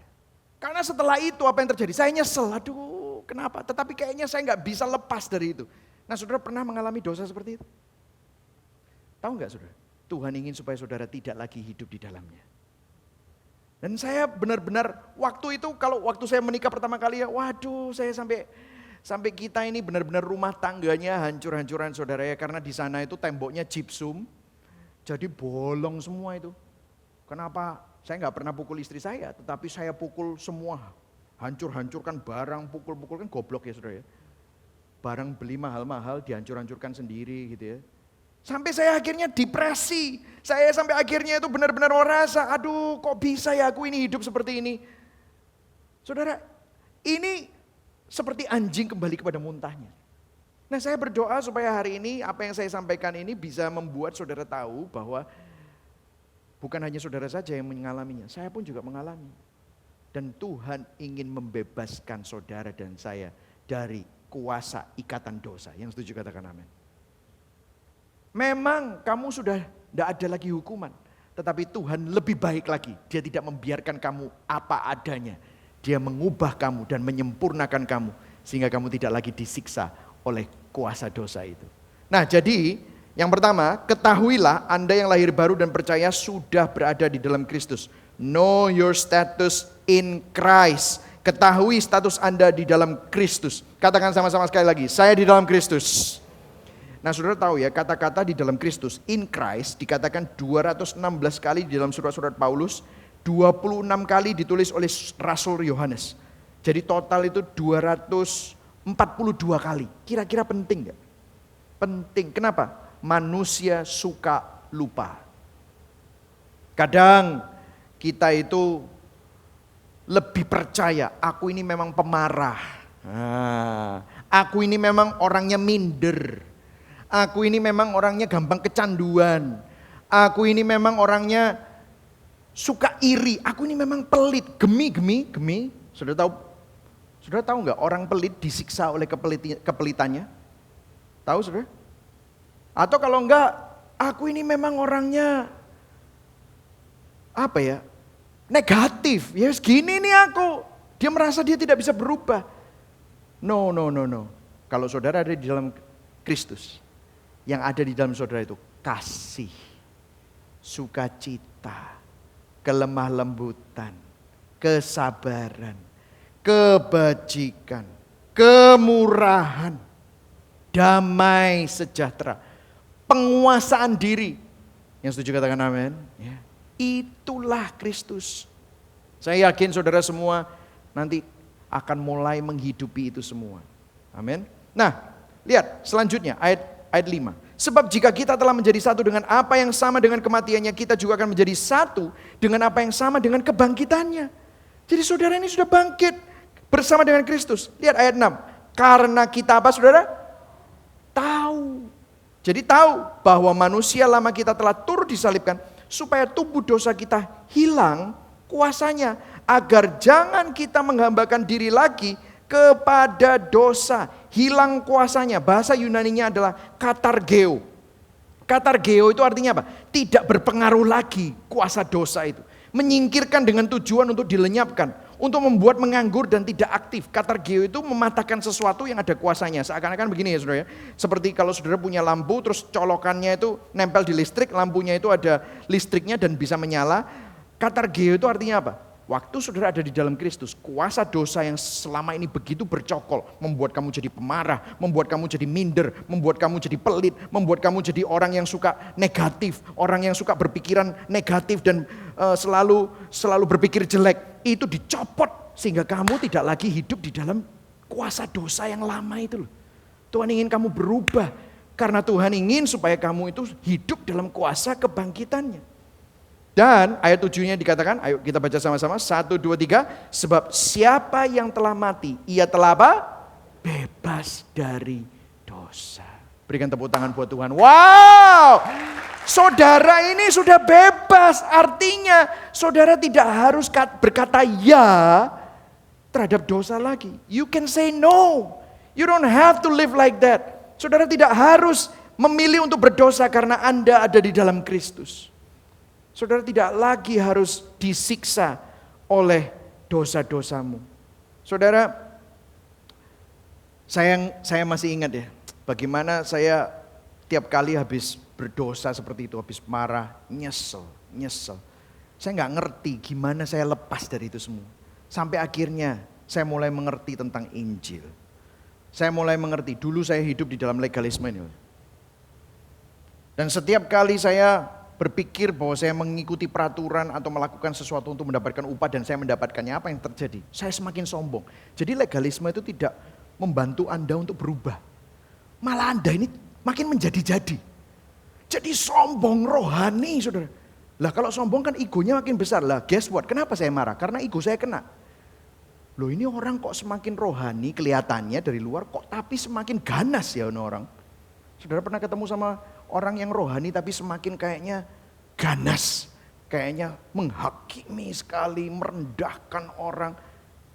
Karena setelah itu apa yang terjadi? Saya nyesel, aduh kenapa? Tetapi kayaknya saya gak bisa lepas dari itu. Nah saudara pernah mengalami dosa seperti itu? Tahu nggak saudara? Tuhan ingin supaya saudara tidak lagi hidup di dalamnya. Dan saya benar-benar waktu itu, kalau waktu saya menikah pertama kali ya, waduh saya sampai kita ini benar-benar rumah tangganya hancur-hancuran saudara ya. Karena di sana itu temboknya gypsum, jadi bolong semua itu. Kenapa? Saya nggak pernah pukul istri saya, tetapi saya pukul semua. Hancur-hancurkan barang, pukul-pukul kan goblok ya saudara ya. Barang beli mahal-mahal dihancur-hancurkan sendiri gitu ya. Sampai saya akhirnya depresi. Saya sampai akhirnya itu benar-benar merasa, aduh kok bisa ya aku ini hidup seperti ini. Saudara, ini seperti anjing kembali kepada muntahnya. Nah saya berdoa supaya hari ini apa yang saya sampaikan ini bisa membuat saudara tahu bahwa bukan hanya saudara saja yang mengalaminya, saya pun juga mengalami. Dan Tuhan ingin membebaskan saudara dan saya dari kuasa ikatan dosa. Yang setuju katakan amin. Memang kamu sudah tidak ada lagi hukuman. Tetapi Tuhan lebih baik lagi. Dia tidak membiarkan kamu apa adanya. Dia mengubah kamu dan menyempurnakan kamu. Sehingga kamu tidak lagi disiksa oleh kuasa dosa itu. Nah jadi yang pertama, ketahuilah Anda yang lahir baru dan percaya sudah berada di dalam Kristus. Know your status in Christ. Ketahui status Anda di dalam Kristus. Katakan sama-sama sekali lagi, saya di dalam Kristus. Nah saudara tahu ya, kata-kata di dalam Kristus, in Christ, dikatakan 216 kali di dalam surat-surat Paulus, 26 kali ditulis oleh Rasul Yohanes. Jadi total itu 242 kali. Kira-kira penting gak? Penting, kenapa? Manusia suka lupa. Kadang kita itu lebih percaya, aku ini memang pemarah. Aku ini memang orangnya minder. Aku ini memang orangnya gampang kecanduan. Aku ini memang orangnya suka iri. Aku ini memang pelit, gemi. Saudara tahu nggak orang pelit disiksa oleh kepelitannya? Tahu saudara? Atau kalau enggak, aku ini memang orangnya apa ya? Negatif, ya gini nih aku. Dia merasa dia tidak bisa berubah. No. Kalau saudara ada di dalam Kristus, yang ada di dalam saudara itu kasih, sukacita, kelemah lembutan, kesabaran, kebajikan, kemurahan, damai sejahtera, penguasaan diri. Yang setuju katakan amin. Ya. Itulah Kristus. Saya yakin saudara semua nanti akan mulai menghidupi itu semua. Amin. Nah, lihat selanjutnya ayat 5. Sebab jika kita telah menjadi satu dengan apa yang sama dengan kematiannya, kita juga akan menjadi satu dengan apa yang sama dengan kebangkitannya. Jadi saudara ini sudah bangkit. Bersama dengan Kristus. Lihat ayat 6. Karena kita apa saudara? Tahu. Jadi tahu bahwa manusia lama kita telah turut disalibkan supaya tubuh dosa kita hilang kuasanya. Agar jangan kita menghambakan diri lagi kepada dosa. Hilang kuasanya. Bahasa Yunaninya adalah katargeo. Katargeo itu artinya apa? Tidak berpengaruh lagi kuasa dosa itu. Menyingkirkan dengan tujuan untuk dilenyapkan. Untuk membuat menganggur dan tidak aktif. Katargeo itu mematahkan sesuatu yang ada kuasanya. Seakan-akan begini ya saudara ya. Seperti kalau saudara punya lampu terus colokannya itu nempel di listrik. Lampunya itu ada listriknya dan bisa menyala. Katargeo itu artinya apa? Waktu saudara ada di dalam Kristus, kuasa dosa yang selama ini begitu bercokol, membuat kamu jadi pemarah, membuat kamu jadi minder, membuat kamu jadi pelit, membuat kamu jadi orang yang suka negatif, orang yang suka berpikiran negatif dan selalu berpikir jelek, itu dicopot sehingga kamu tidak lagi hidup di dalam kuasa dosa yang lama itu loh. Tuhan ingin kamu berubah karena Tuhan ingin supaya kamu itu hidup dalam kuasa kebangkitannya. Dan ayat 7-nya dikatakan, ayo kita baca sama-sama, 1, 2, 3. Sebab siapa yang telah mati, ia telah apa? Bebas dari dosa. Berikan tepuk tangan buat Tuhan. Wow, saudara ini sudah bebas. Artinya saudara tidak harus berkata ya terhadap dosa lagi. You can say no. You don't have to live like that. Saudara tidak harus memilih untuk berdosa karena Anda ada di dalam Kristus. Saudara tidak lagi harus disiksa oleh dosa-dosamu. Saudara, saya masih ingat ya, bagaimana saya tiap kali habis berdosa seperti itu, habis marah, nyesel. Saya nggak ngerti gimana saya lepas dari itu semua. Sampai akhirnya saya mulai mengerti tentang Injil. Saya mulai mengerti, dulu saya hidup di dalam legalisme ini. Dan setiap kali saya berpikir bahwa saya mengikuti peraturan atau melakukan sesuatu untuk mendapatkan upah dan saya mendapatkannya, apa yang terjadi? Saya semakin sombong. Jadi legalisme itu tidak membantu Anda untuk berubah. Malah Anda ini makin menjadi-jadi. Jadi sombong rohani saudara. Lah kalau sombong kan egonya makin besar. Lah guess what? Kenapa saya marah? Karena ego saya kena. Loh ini orang kok semakin rohani kelihatannya dari luar kok tapi semakin ganas ya orang. Saudara pernah ketemu sama orang yang rohani tapi semakin kayaknya ganas. Kayaknya menghakimi sekali, merendahkan orang.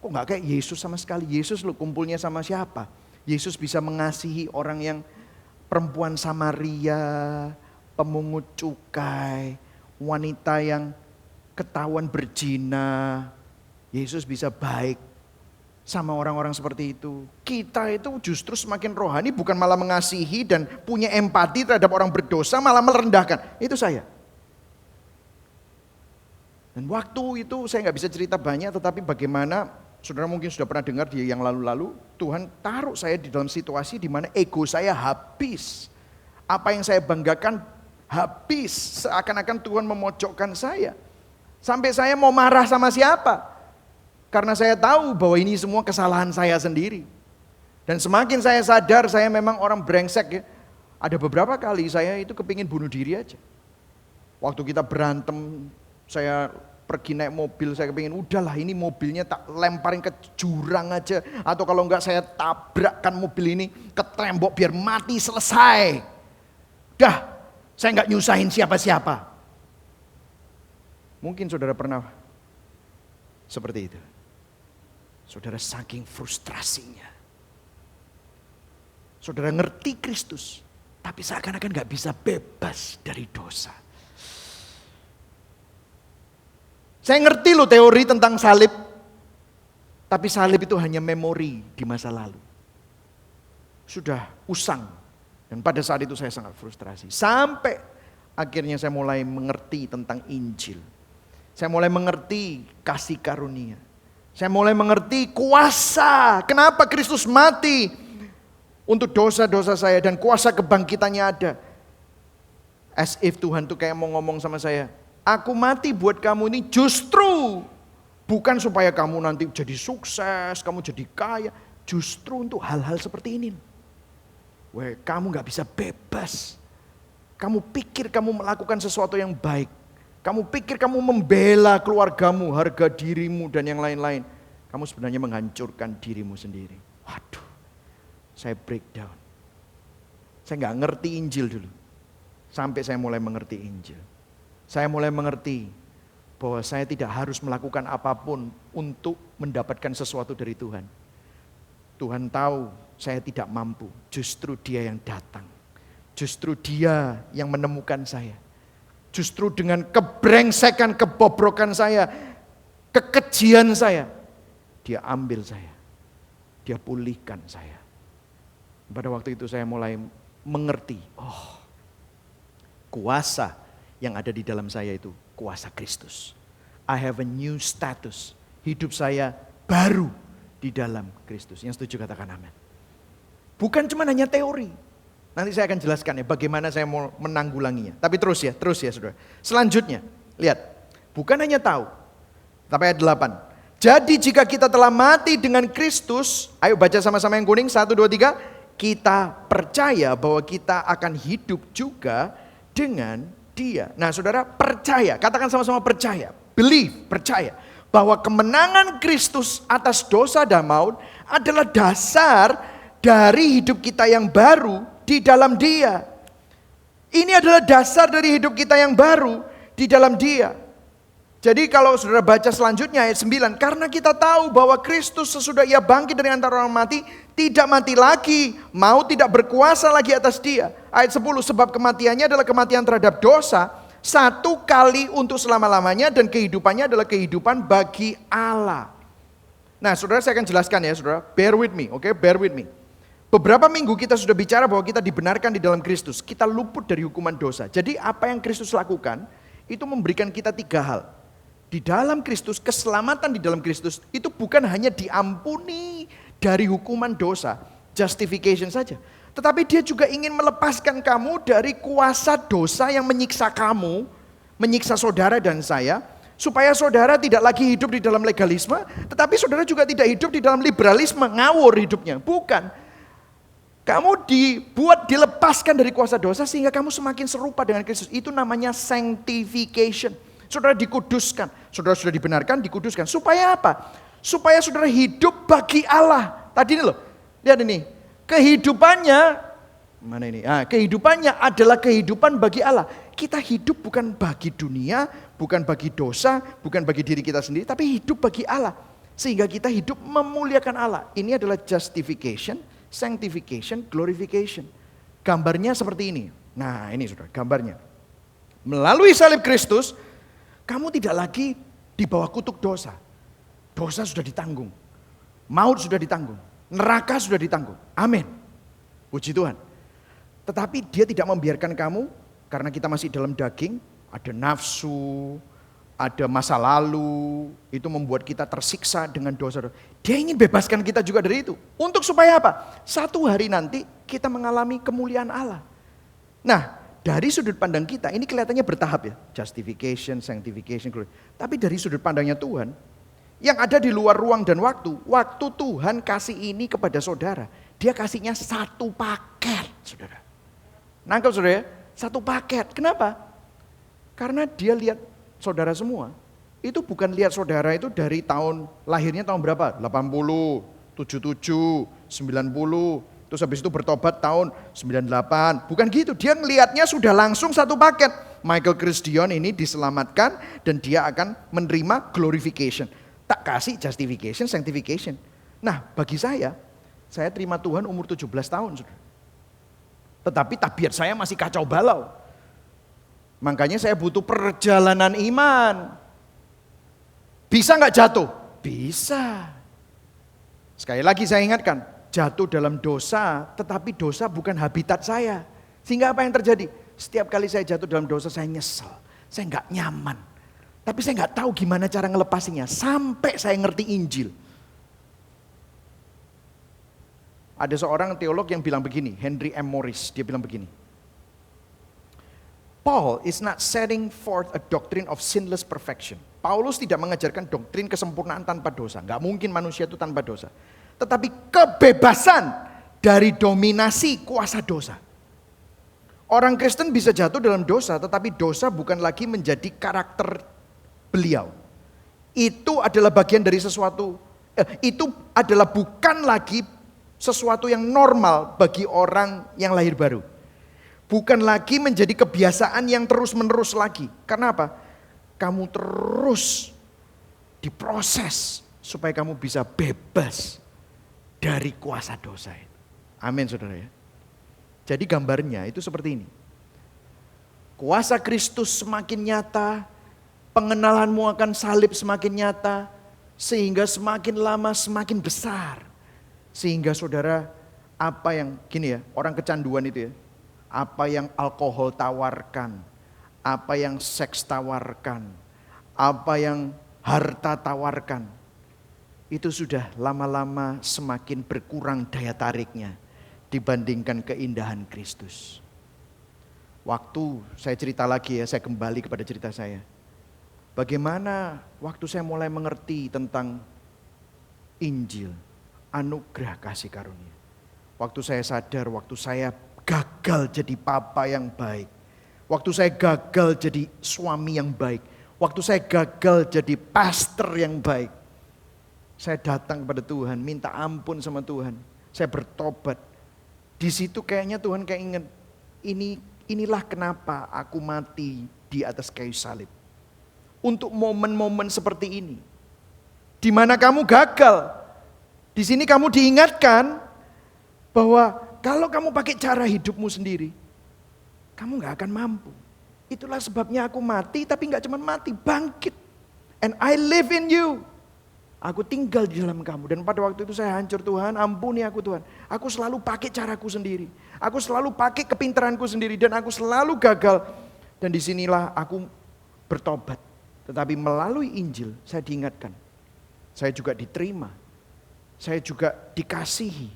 Kok gak kayak Yesus sama sekali? Yesus lo kumpulnya sama siapa? Yesus bisa mengasihi orang yang perempuan Samaria, pemungut cukai, wanita yang ketahuan berzina. Yesus bisa baik sama orang-orang seperti itu. Kita itu justru semakin rohani bukan malah mengasihi dan punya empati terhadap orang berdosa, malah merendahkan. Itu saya. Dan waktu itu saya gak bisa cerita banyak, tetapi bagaimana saudara mungkin sudah pernah dengar di yang lalu-lalu, Tuhan taruh saya di dalam situasi di mana ego saya habis. Apa yang saya banggakan habis, seakan-akan Tuhan memojokkan saya. Sampai saya mau marah sama siapa? Karena saya tahu bahwa ini semua kesalahan saya sendiri. Dan semakin saya sadar saya memang orang brengsek ya. Ada beberapa kali saya itu kepingin bunuh diri aja. Waktu kita berantem, saya pergi naik mobil, saya kepingin udahlah ini mobilnya tak lemparin ke jurang aja. Atau kalau enggak saya tabrakkan mobil ini ke tembok biar mati selesai. Dah, saya enggak nyusahin siapa-siapa. Mungkin saudara pernah seperti itu. Saudara saking frustrasinya. Saudara ngerti Kristus, tapi seakan-akan gak bisa bebas dari dosa. Saya ngerti loh teori tentang salib, tapi salib itu hanya memori di masa lalu. Sudah usang, dan pada saat itu saya sangat frustrasi. Sampai akhirnya saya mulai mengerti tentang Injil. Saya mulai mengerti kasih karunia. Saya mulai mengerti kuasa. Kenapa Kristus mati untuk dosa-dosa saya dan kuasa kebangkitannya ada. As if Tuhan tuh kayak mau ngomong sama saya, aku mati buat kamu ini justru bukan supaya kamu nanti jadi sukses, kamu jadi kaya. Justru untuk hal-hal seperti ini. Weh, kamu gak bisa bebas. Kamu pikir kamu melakukan sesuatu yang baik. Kamu pikir kamu membela keluargamu, harga dirimu dan yang lain-lain. kamu sebenarnya menghancurkan dirimu sendiri. Waduh, saya breakdown. Saya nggak ngerti Injil dulu. Sampai saya mulai mengerti Injil. Saya mulai mengerti bahwa saya tidak harus melakukan apapun untuk mendapatkan sesuatu dari Tuhan. Tuhan tahu saya tidak mampu, justru Dia yang datang. Justru Dia yang menemukan saya. Justru dengan kebrengsekan, kebobrokan saya, kekejian saya, Dia ambil saya. Dia pulihkan saya. Pada waktu itu saya mulai mengerti, kuasa yang ada di dalam saya itu kuasa Kristus. I have a new status. Hidup saya baru di dalam Kristus. Yang setuju katakan amin. Bukan cuma hanya teori. Nanti saya akan jelaskan ya bagaimana saya mau menanggulanginya. Tapi terus ya saudara. Selanjutnya, lihat. Bukan hanya tahu. Tapi ayat 8. Jadi jika kita telah mati dengan Kristus, ayo baca sama-sama yang kuning, 1, 2, 3. Kita percaya bahwa kita akan hidup juga dengan Dia. Nah saudara percaya, katakan sama-sama percaya. Believe, percaya. Bahwa kemenangan Kristus atas dosa dan maut adalah dasar dari hidup kita yang baru di dalam Dia. Ini adalah dasar dari hidup kita yang baru di dalam Dia. Jadi kalau saudara baca selanjutnya ayat 9. Karena kita tahu bahwa Kristus sesudah Ia bangkit dari antara orang mati, tidak mati lagi, maut tidak berkuasa lagi atas Dia. Ayat 10, sebab kematiannya adalah kematian terhadap dosa, satu kali untuk selama-lamanya, dan kehidupannya adalah kehidupan bagi Allah. Nah saudara saya akan jelaskan ya saudara, bear with me, oke, bear with me. Beberapa minggu kita sudah bicara bahwa kita dibenarkan di dalam Kristus, kita luput dari hukuman dosa. Jadi apa yang Kristus lakukan, itu memberikan kita 3 hal. Di dalam Kristus, keselamatan di dalam Kristus itu bukan hanya diampuni dari hukuman dosa, justification saja. Tetapi Dia juga ingin melepaskan kamu dari kuasa dosa yang menyiksa kamu, menyiksa saudara dan saya, supaya saudara tidak lagi hidup di dalam legalisme, tetapi saudara juga tidak hidup di dalam liberalisme, ngawur hidupnya. Bukan. Kamu dilepaskan dari kuasa dosa sehingga kamu semakin serupa dengan Kristus. Itu namanya sanctification. Saudara dikuduskan, saudara sudah dibenarkan, dikuduskan. Supaya apa? Supaya saudara hidup bagi Allah. Tadi ini loh, lihat ini. Kehidupannya, mana ini? Kehidupannya adalah kehidupan bagi Allah. Kita hidup bukan bagi dunia, bukan bagi dosa, bukan bagi diri kita sendiri, tapi hidup bagi Allah. Sehingga kita hidup memuliakan Allah. Ini adalah justification, sanctification, glorification. Gambarnya seperti ini. Nah ini saudara, gambarnya. Melalui salib Kristus, kamu tidak lagi di bawah kutuk dosa. Dosa sudah ditanggung. Maut sudah ditanggung. Neraka sudah ditanggung. Amin. Puji Tuhan. Tetapi Dia tidak membiarkan kamu, karena kita masih dalam daging, ada nafsu, ada masa lalu, itu membuat kita tersiksa dengan dosa. Dia ingin bebaskan kita juga dari itu. Untuk supaya apa? Satu hari nanti kita mengalami kemuliaan Allah. Nah, dari sudut pandang kita, ini kelihatannya bertahap ya. Justification, sanctification, glory. Tapi dari sudut pandangnya Tuhan, yang ada di luar ruang dan waktu Tuhan kasih ini kepada saudara, Dia kasihnya satu paket, saudara. Nangkep saudara ya? Satu paket. Kenapa? Karena Dia lihat saudara semua. Itu bukan lihat saudara itu dari lahirnya tahun berapa? 80, 77, 90. Terus habis itu bertobat tahun 98. Bukan gitu, dia ngelihatnya sudah langsung satu paket. Michael Christian ini diselamatkan dan dia akan menerima glorification. Tak kasih justification, sanctification. Nah bagi saya terima Tuhan umur 17 tahun. Tetapi tabiat saya masih kacau balau. Makanya saya butuh perjalanan iman. Bisa gak jatuh? Bisa. Sekali lagi saya ingatkan, jatuh dalam dosa, tetapi dosa bukan habitat saya. Sehingga apa yang terjadi? Setiap kali saya jatuh dalam dosa saya nyesel, saya gak nyaman. Tapi saya gak tahu gimana cara ngelepasinya, sampai saya ngerti Injil. Ada seorang teolog yang bilang begini, Henry M. Morris, dia bilang begini. Paul is not setting forth a doctrine of sinless perfection. Paulus tidak mengajarkan doktrin kesempurnaan tanpa dosa. Gak mungkin manusia itu tanpa dosa. Tetapi kebebasan dari dominasi kuasa dosa. Orang Kristen bisa jatuh dalam dosa, tetapi dosa bukan lagi menjadi karakter beliau. Itu adalah bagian dari sesuatu Itu adalah bukan lagi sesuatu yang normal bagi orang yang lahir baru. Bukan lagi menjadi kebiasaan yang terus-menerus lagi. Karena apa? Kamu terus diproses supaya kamu bisa bebas dari kuasa dosa itu. Amin saudara ya. Jadi gambarnya itu seperti ini. Kuasa Kristus semakin nyata, pengenalanmu akan salib semakin nyata, sehingga semakin lama semakin besar. Sehingga saudara, apa yang gini ya, orang kecanduan itu ya, apa yang alkohol tawarkan, apa yang seks tawarkan, apa yang harta tawarkan, itu sudah lama-lama semakin berkurang daya tariknya dibandingkan keindahan Kristus. Waktu saya cerita lagi ya, saya kembali kepada cerita saya. Bagaimana waktu saya mulai mengerti tentang Injil, anugerah kasih karunia. Waktu saya sadar, waktu saya gagal jadi papa yang baik. Waktu saya gagal jadi suami yang baik. Waktu saya gagal jadi pastor yang baik. Saya datang kepada Tuhan, minta ampun sama Tuhan. Saya bertobat. Di situ kayaknya Tuhan kayak ingat, inilah kenapa aku mati di atas kayu salib. Untuk momen-momen seperti ini. Di mana kamu gagal. Di sini kamu diingatkan bahwa kalau kamu pakai cara hidupmu sendiri, kamu gak akan mampu. Itulah sebabnya aku mati, tapi gak cuma mati, bangkit. And I live in you. Aku tinggal di dalam kamu. Dan pada waktu itu saya hancur, Tuhan, ampuni aku Tuhan. Aku selalu pakai caraku sendiri. Aku selalu pakai kepintaranku sendiri. Dan aku selalu gagal. Dan disinilah aku bertobat. Tetapi melalui Injil saya diingatkan. Saya juga diterima. Saya juga dikasihi.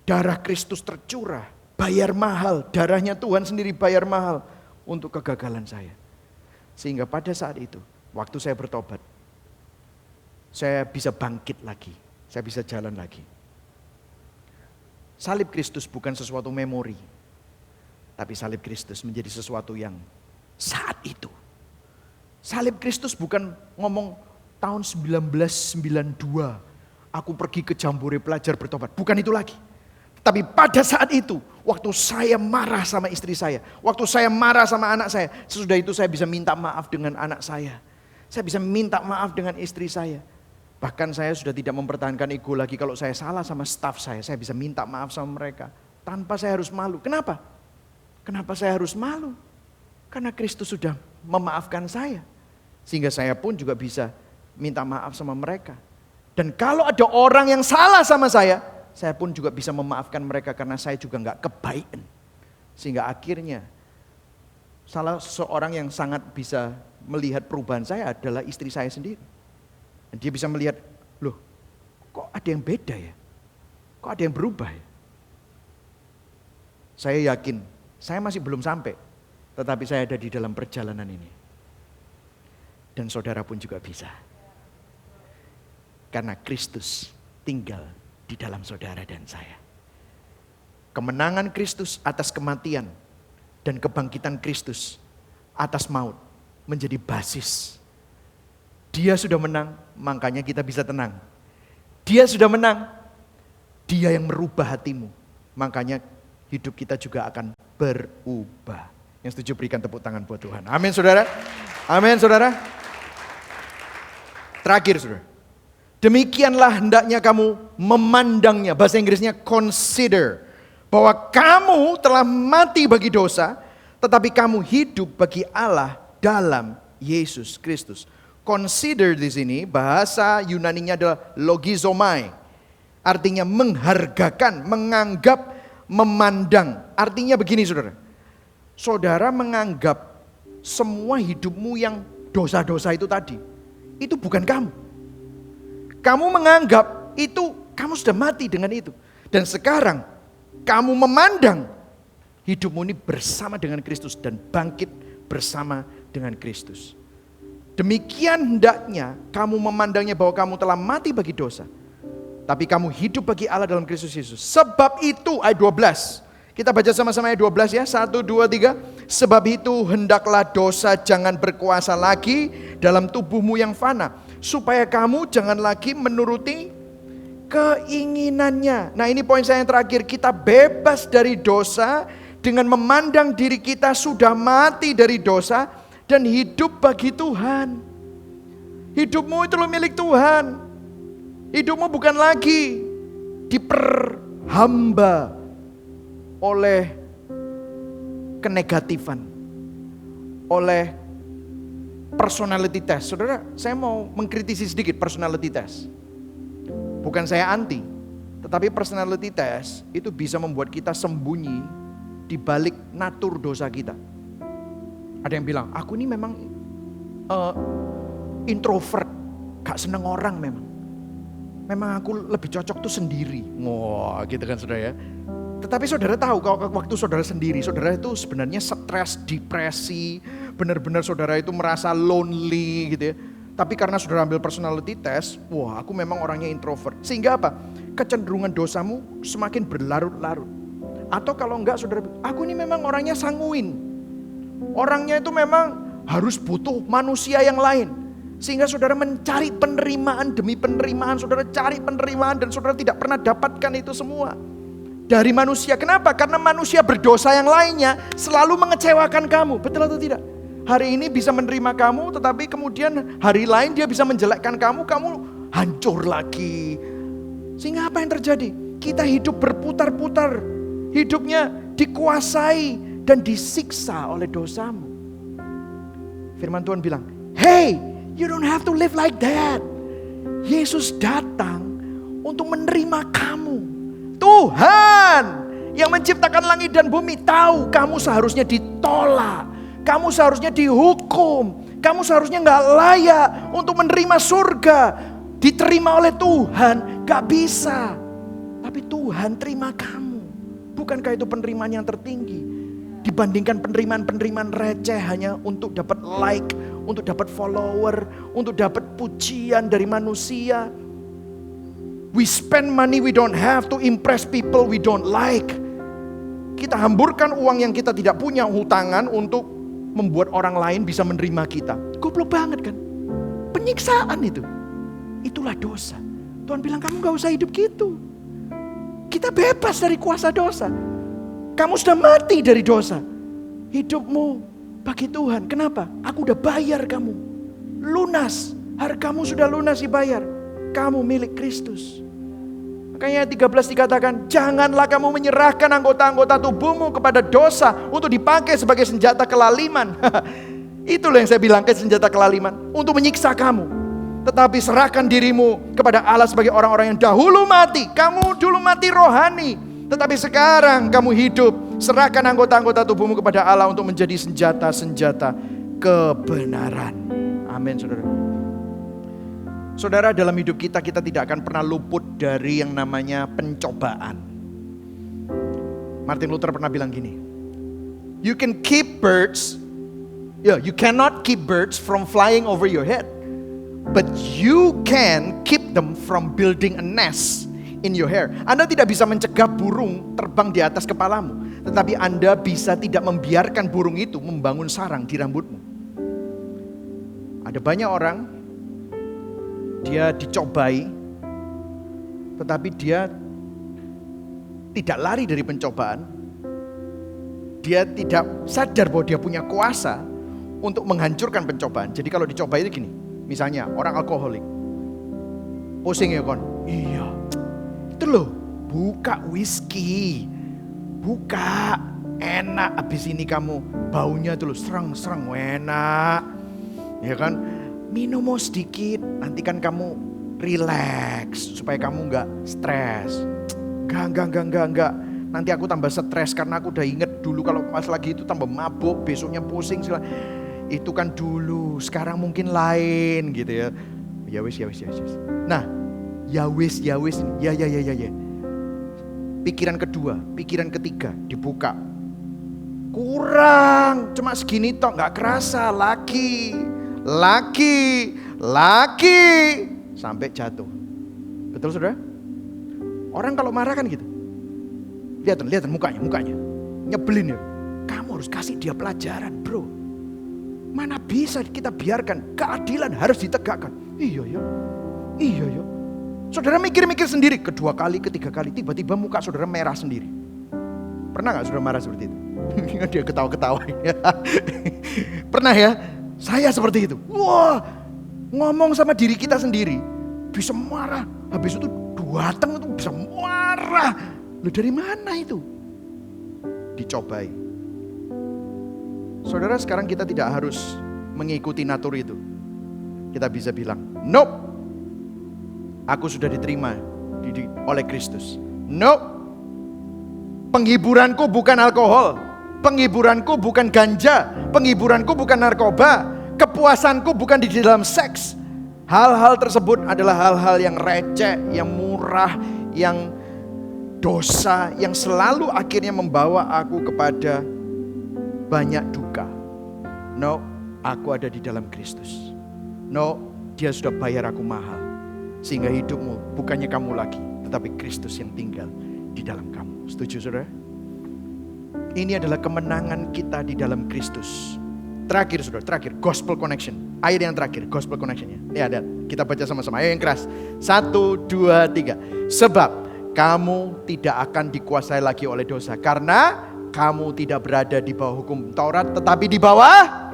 Darah Kristus tercurah. Bayar mahal. Darahnya Tuhan sendiri bayar mahal. Untuk kegagalan saya. Sehingga pada saat itu, waktu saya bertobat, saya bisa bangkit lagi. Saya bisa jalan lagi. Salib Kristus bukan sesuatu memori. Tapi salib Kristus menjadi sesuatu yang saat itu. Salib Kristus bukan ngomong tahun 1992. Aku pergi ke Jambore Pelajar bertobat. Bukan itu lagi. Tapi pada saat itu, waktu saya marah sama istri saya, waktu saya marah sama anak saya, sesudah itu saya bisa minta maaf dengan anak saya. Saya bisa minta maaf dengan istri saya. Bahkan saya sudah tidak mempertahankan ego lagi. Kalau saya salah sama staf saya bisa minta maaf sama mereka. Tanpa saya harus malu. Kenapa? Kenapa saya harus malu? Karena Kristus sudah memaafkan saya. Sehingga saya pun juga bisa minta maaf sama mereka. Dan kalau ada orang yang salah sama saya pun juga bisa memaafkan mereka karena saya juga enggak kebaikan. Sehingga akhirnya salah seorang yang sangat bisa melihat perubahan saya adalah istri saya sendiri. Dan dia bisa melihat, loh kok ada yang beda ya? Kok ada yang berubah ya? Saya yakin, saya masih belum sampai. Tetapi saya ada di dalam perjalanan ini. Dan saudara pun juga bisa. Karena Kristus tinggal di dalam saudara dan saya. Kemenangan Kristus atas kematian dan kebangkitan Kristus atas maut menjadi basis. Dia sudah menang, makanya kita bisa tenang. Dia sudah menang, dia yang merubah hatimu. Makanya hidup kita juga akan berubah. Yang setuju berikan tepuk tangan buat Tuhan. Amin saudara. Amin saudara. Terakhir saudara. Demikianlah hendaknya kamu memandangnya. Bahasa Inggrisnya consider. Bahwa kamu telah mati bagi dosa. Tetapi kamu hidup bagi Allah dalam Yesus Kristus. Consider di sini bahasa Yunaninya adalah logizomai. Artinya menghargakan, menganggap, memandang. Artinya begini saudara. Saudara menganggap semua hidupmu yang dosa-dosa itu tadi. Itu bukan kamu. Kamu menganggap itu kamu sudah mati dengan itu. Dan sekarang kamu memandang hidupmu ini bersama dengan Kristus dan bangkit bersama dengan Kristus. Demikian hendaknya kamu memandangnya bahwa kamu telah mati bagi dosa. Tapi kamu hidup bagi Allah dalam Kristus Yesus. Sebab itu ayat 12. Kita baca sama-sama ayat 12 ya. 1, 2, 3. Sebab itu hendaklah dosa jangan berkuasa lagi dalam tubuhmu yang fana. supaya kamu jangan lagi menuruti keinginannya. Nah, ini poin saya yang terakhir. Kita bebas dari dosa dengan memandang diri kita sudah mati dari dosa dan hidup bagi Tuhan. Hidupmu itu loh milik Tuhan. Hidupmu bukan lagi diperhamba oleh kenegatifan, oleh personality test. Saudara, saya mau mengkritisi sedikit personality test. Bukan saya anti, tetapi personality test itu bisa membuat kita sembunyi di balik natur dosa kita. Ada yang bilang, aku ini memang introvert, gak seneng orang memang. Memang aku lebih cocok tuh sendiri. Wah, gitu kan saudara ya. Tetapi saudara tahu kalau waktu saudara sendiri, saudara itu sebenarnya stres, depresi, benar-benar saudara itu merasa lonely gitu ya. Tapi karena saudara ambil personality test, wah aku memang orangnya introvert. Sehingga apa? Kecenderungan dosamu semakin berlarut-larut. Atau kalau enggak saudara, aku ini memang orangnya sanguin. Orangnya itu memang harus butuh manusia yang lain. Sehingga saudara mencari penerimaan demi penerimaan, saudara cari penerimaan dan saudara tidak pernah dapatkan itu semua dari manusia. Kenapa? Karena manusia berdosa yang lainnya selalu mengecewakan kamu. Betul atau tidak? Hari ini bisa menerima kamu, tetapi kemudian hari lain dia bisa menjelekkan kamu, kamu hancur lagi. Sehingga apa yang terjadi? Kita hidup berputar-putar, hidupnya dikuasai dan disiksa oleh dosamu. Firman Tuhan bilang, hey, you don't have to live like that. Yesus datang untuk menerima kamu. Tuhan yang menciptakan langit dan bumi tahu kamu seharusnya ditolak. Kamu seharusnya dihukum. Kamu seharusnya gak layak untuk menerima surga. Diterima oleh Tuhan, gak bisa. Tapi Tuhan terima kamu. Bukankah itu penerimaan yang tertinggi? Dibandingkan penerimaan-penerimaan receh hanya untuk dapat like, untuk dapat follower, untuk dapat pujian dari manusia. We spend money we don't have to impress people we don't like. Kita hamburkan uang yang kita tidak punya, hutangan untuk membuat orang lain bisa menerima kita. Goblok banget kan? Penyiksaan itu. Itulah dosa. Tuhan bilang kamu gak usah hidup gitu. Kita bebas dari kuasa dosa. Kamu sudah mati dari dosa. Hidupmu bagi Tuhan. Kenapa? Aku udah bayar kamu. Lunas. Hargamu sudah lunas dibayar. Kamu milik Kristus. Makanya 13 dikatakan, janganlah kamu menyerahkan anggota-anggota tubuhmu kepada dosa untuk dipakai sebagai senjata kelaliman. Itulah yang saya bilang, ke senjata kelaliman. Untuk menyiksa kamu. Tetapi serahkan dirimu kepada Allah sebagai orang-orang yang dahulu mati. Kamu dulu mati rohani. Tetapi sekarang kamu hidup. Serahkan anggota-anggota tubuhmu kepada Allah untuk menjadi senjata-senjata kebenaran. Amin, saudara. Saudara, dalam hidup kita tidak akan pernah luput dari yang namanya pencobaan. Martin Luther pernah bilang gini, you can keep birds, you cannot keep birds from flying over your head, but you can keep them from building a nest in your hair. Anda tidak bisa mencegah burung terbang di atas kepalamu, tetapi Anda bisa tidak membiarkan burung itu membangun sarang di rambutmu. Ada banyak orang, dia dicobai, tetapi dia tidak lari dari pencobaan. Dia tidak sadar bahwa dia punya kuasa untuk menghancurkan pencobaan. Jadi kalau dicobai itu gini, misalnya orang alkoholik, pusing ya kon? Iya, itu loh, buka whisky, buka, enak. Abis ini kamu baunya tuh loh, serang-serang, enak, ya kan? Minum sedikit, nanti kan kamu relax supaya kamu nggak stres. Enggak. Nanti aku tambah stres karena aku udah inget dulu kalau pas lagi itu tambah mabuk, besoknya pusing. Itu kan dulu, sekarang mungkin lain gitu ya. Ya wis. Nah, ya wis. Ya. Pikiran kedua, pikiran ketiga dibuka. Kurang, cuma segini tok, nggak kerasa lagi, sampai jatuh. Betul saudara? Orang kalau marah kan gitu. Lihat mukanya. Nyebelin ya. Kamu harus kasih dia pelajaran, bro. Mana bisa kita biarkan keadilan harus ditegakkan. Iya ya. Iya ya. Saudara mikir-mikir sendiri, kedua kali, ketiga kali, tiba-tiba muka saudara merah sendiri. Pernah gak saudara marah seperti itu? Dia ketawa-ketawa. Pernah ya? Saya seperti itu. Wah, ngomong sama diri kita sendiri, bisa marah. Habis itu datang itu bisa marah. Loh dari mana itu? Dicobai. Saudara, sekarang kita tidak harus mengikuti natur itu. Kita bisa bilang, nope. Aku sudah diterima oleh Kristus. Nope. Penghiburanku bukan alkohol. Penghiburanku bukan ganja. Penghiburanku bukan narkoba. Kepuasanku bukan di dalam seks. Hal-hal tersebut adalah hal-hal yang receh, yang murah, yang dosa, yang selalu akhirnya membawa aku kepada banyak duka. No, aku ada di dalam Kristus. No, dia sudah bayar aku mahal. Sehingga hidupmu bukannya kamu lagi, tetapi Kristus yang tinggal di dalam kamu. Setuju saudara? Ini adalah kemenangan kita di dalam Kristus. Terakhir saudara, terakhir Gospel Connection. Ayat yang terakhir Gospel Connection-nya. Ini ada, kita baca sama-sama. Ayo yang keras. 1, 2, 3. Sebab kamu tidak akan dikuasai lagi oleh dosa, karena kamu tidak berada di bawah hukum Taurat, tetapi di bawah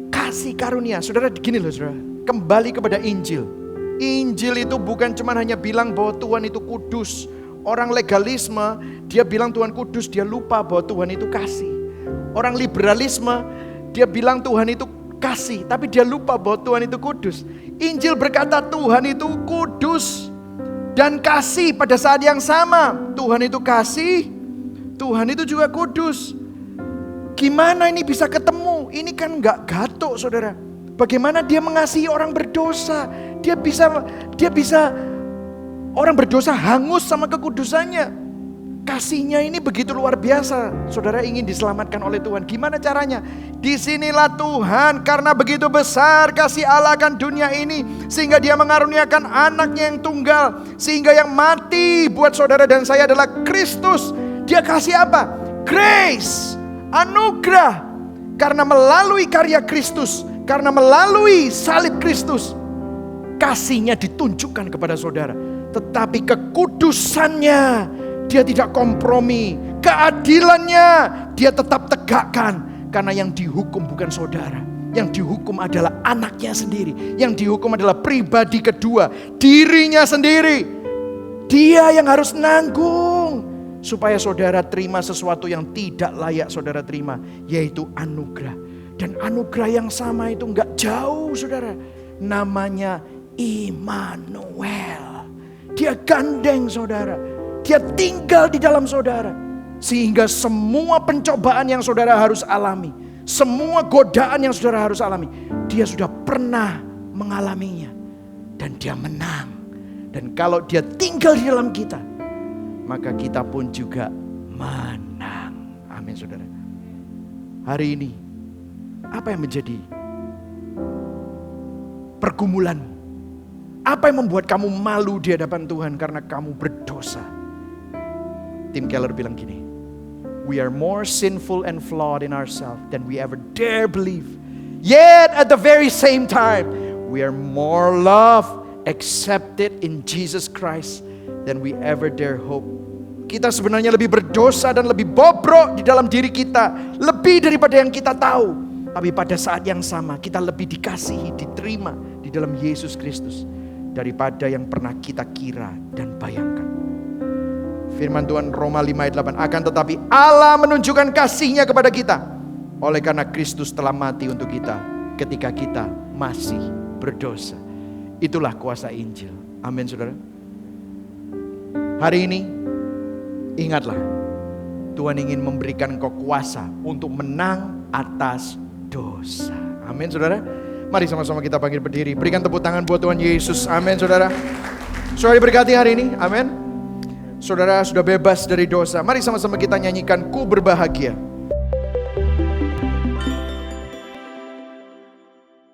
kasih karunia. Saudara, gini loh saudara, kembali kepada Injil. Injil itu bukan cuma hanya bilang bahwa Tuhan itu kudus. Orang legalisme, dia bilang Tuhan kudus, dia lupa bahwa Tuhan itu kasih. Orang liberalisme, dia bilang Tuhan itu kasih, tapi dia lupa bahwa Tuhan itu kudus. Injil berkata Tuhan itu kudus dan kasih pada saat yang sama. Tuhan itu kasih, Tuhan itu juga kudus. Gimana ini bisa ketemu? Ini kan gak gatuk saudara. Bagaimana dia mengasihi orang berdosa? Dia bisa orang berdosa hangus sama kekudusannya. Kasihnya ini begitu luar biasa. Saudara ingin diselamatkan oleh Tuhan. Gimana caranya? Disinilah Tuhan, karena begitu besar kasih Allah akan dunia ini, sehingga dia mengaruniakan anaknya yang tunggal, sehingga yang mati buat saudara dan saya adalah Kristus. Dia kasih apa? Grace, anugerah. Karena melalui karya Kristus, karena melalui salib Kristus, kasihnya ditunjukkan kepada saudara. Tetapi kekudusannya dia tidak kompromi. Keadilannya dia tetap tegakkan. Karena yang dihukum bukan saudara, yang dihukum adalah anaknya sendiri. Yang dihukum adalah pribadi kedua, dirinya sendiri. Dia yang harus nanggung, supaya saudara terima sesuatu yang tidak layak saudara terima, yaitu anugerah. Dan anugerah yang sama itu gak jauh saudara. Namanya Immanuel. Dia gandeng saudara. Dia tinggal di dalam saudara. Sehingga semua pencobaan yang saudara harus alami, semua godaan yang saudara harus alami, dia sudah pernah mengalaminya. Dan dia menang. Dan kalau dia tinggal di dalam kita, maka kita pun juga menang. Amin saudara. Hari ini, apa yang menjadi pergumulanmu? Apa yang membuat kamu malu di hadapan Tuhan karena kamu berdosa? Tim Keller bilang gini, we are more sinful and flawed in ourselves than we ever dare believe. Yet at the very same time, we are more loved, accepted in Jesus Christ than we ever dare hope. Kita sebenarnya lebih berdosa dan lebih bobrok di dalam diri kita, lebih daripada yang kita tahu. Tapi pada saat yang sama kita lebih dikasihi, diterima di dalam Yesus Kristus daripada yang pernah kita kira dan bayangkan. Firman Tuhan Roma 5 ayat 8, akan tetapi Allah menunjukkan kasih-Nya kepada kita oleh karena Kristus telah mati untuk kita ketika kita masih berdosa. Itulah kuasa Injil. Amin saudara. Hari ini ingatlah, Tuhan ingin memberikan engkau kuasa untuk menang atas dosa. Amin saudara. Mari sama-sama kita bangkit berdiri. Berikan tepuk tangan buat Tuhan Yesus. Amin saudara. Saudara diberkati hari ini. Amin. Saudara sudah bebas dari dosa. Mari sama-sama kita nyanyikan Ku Berbahagia.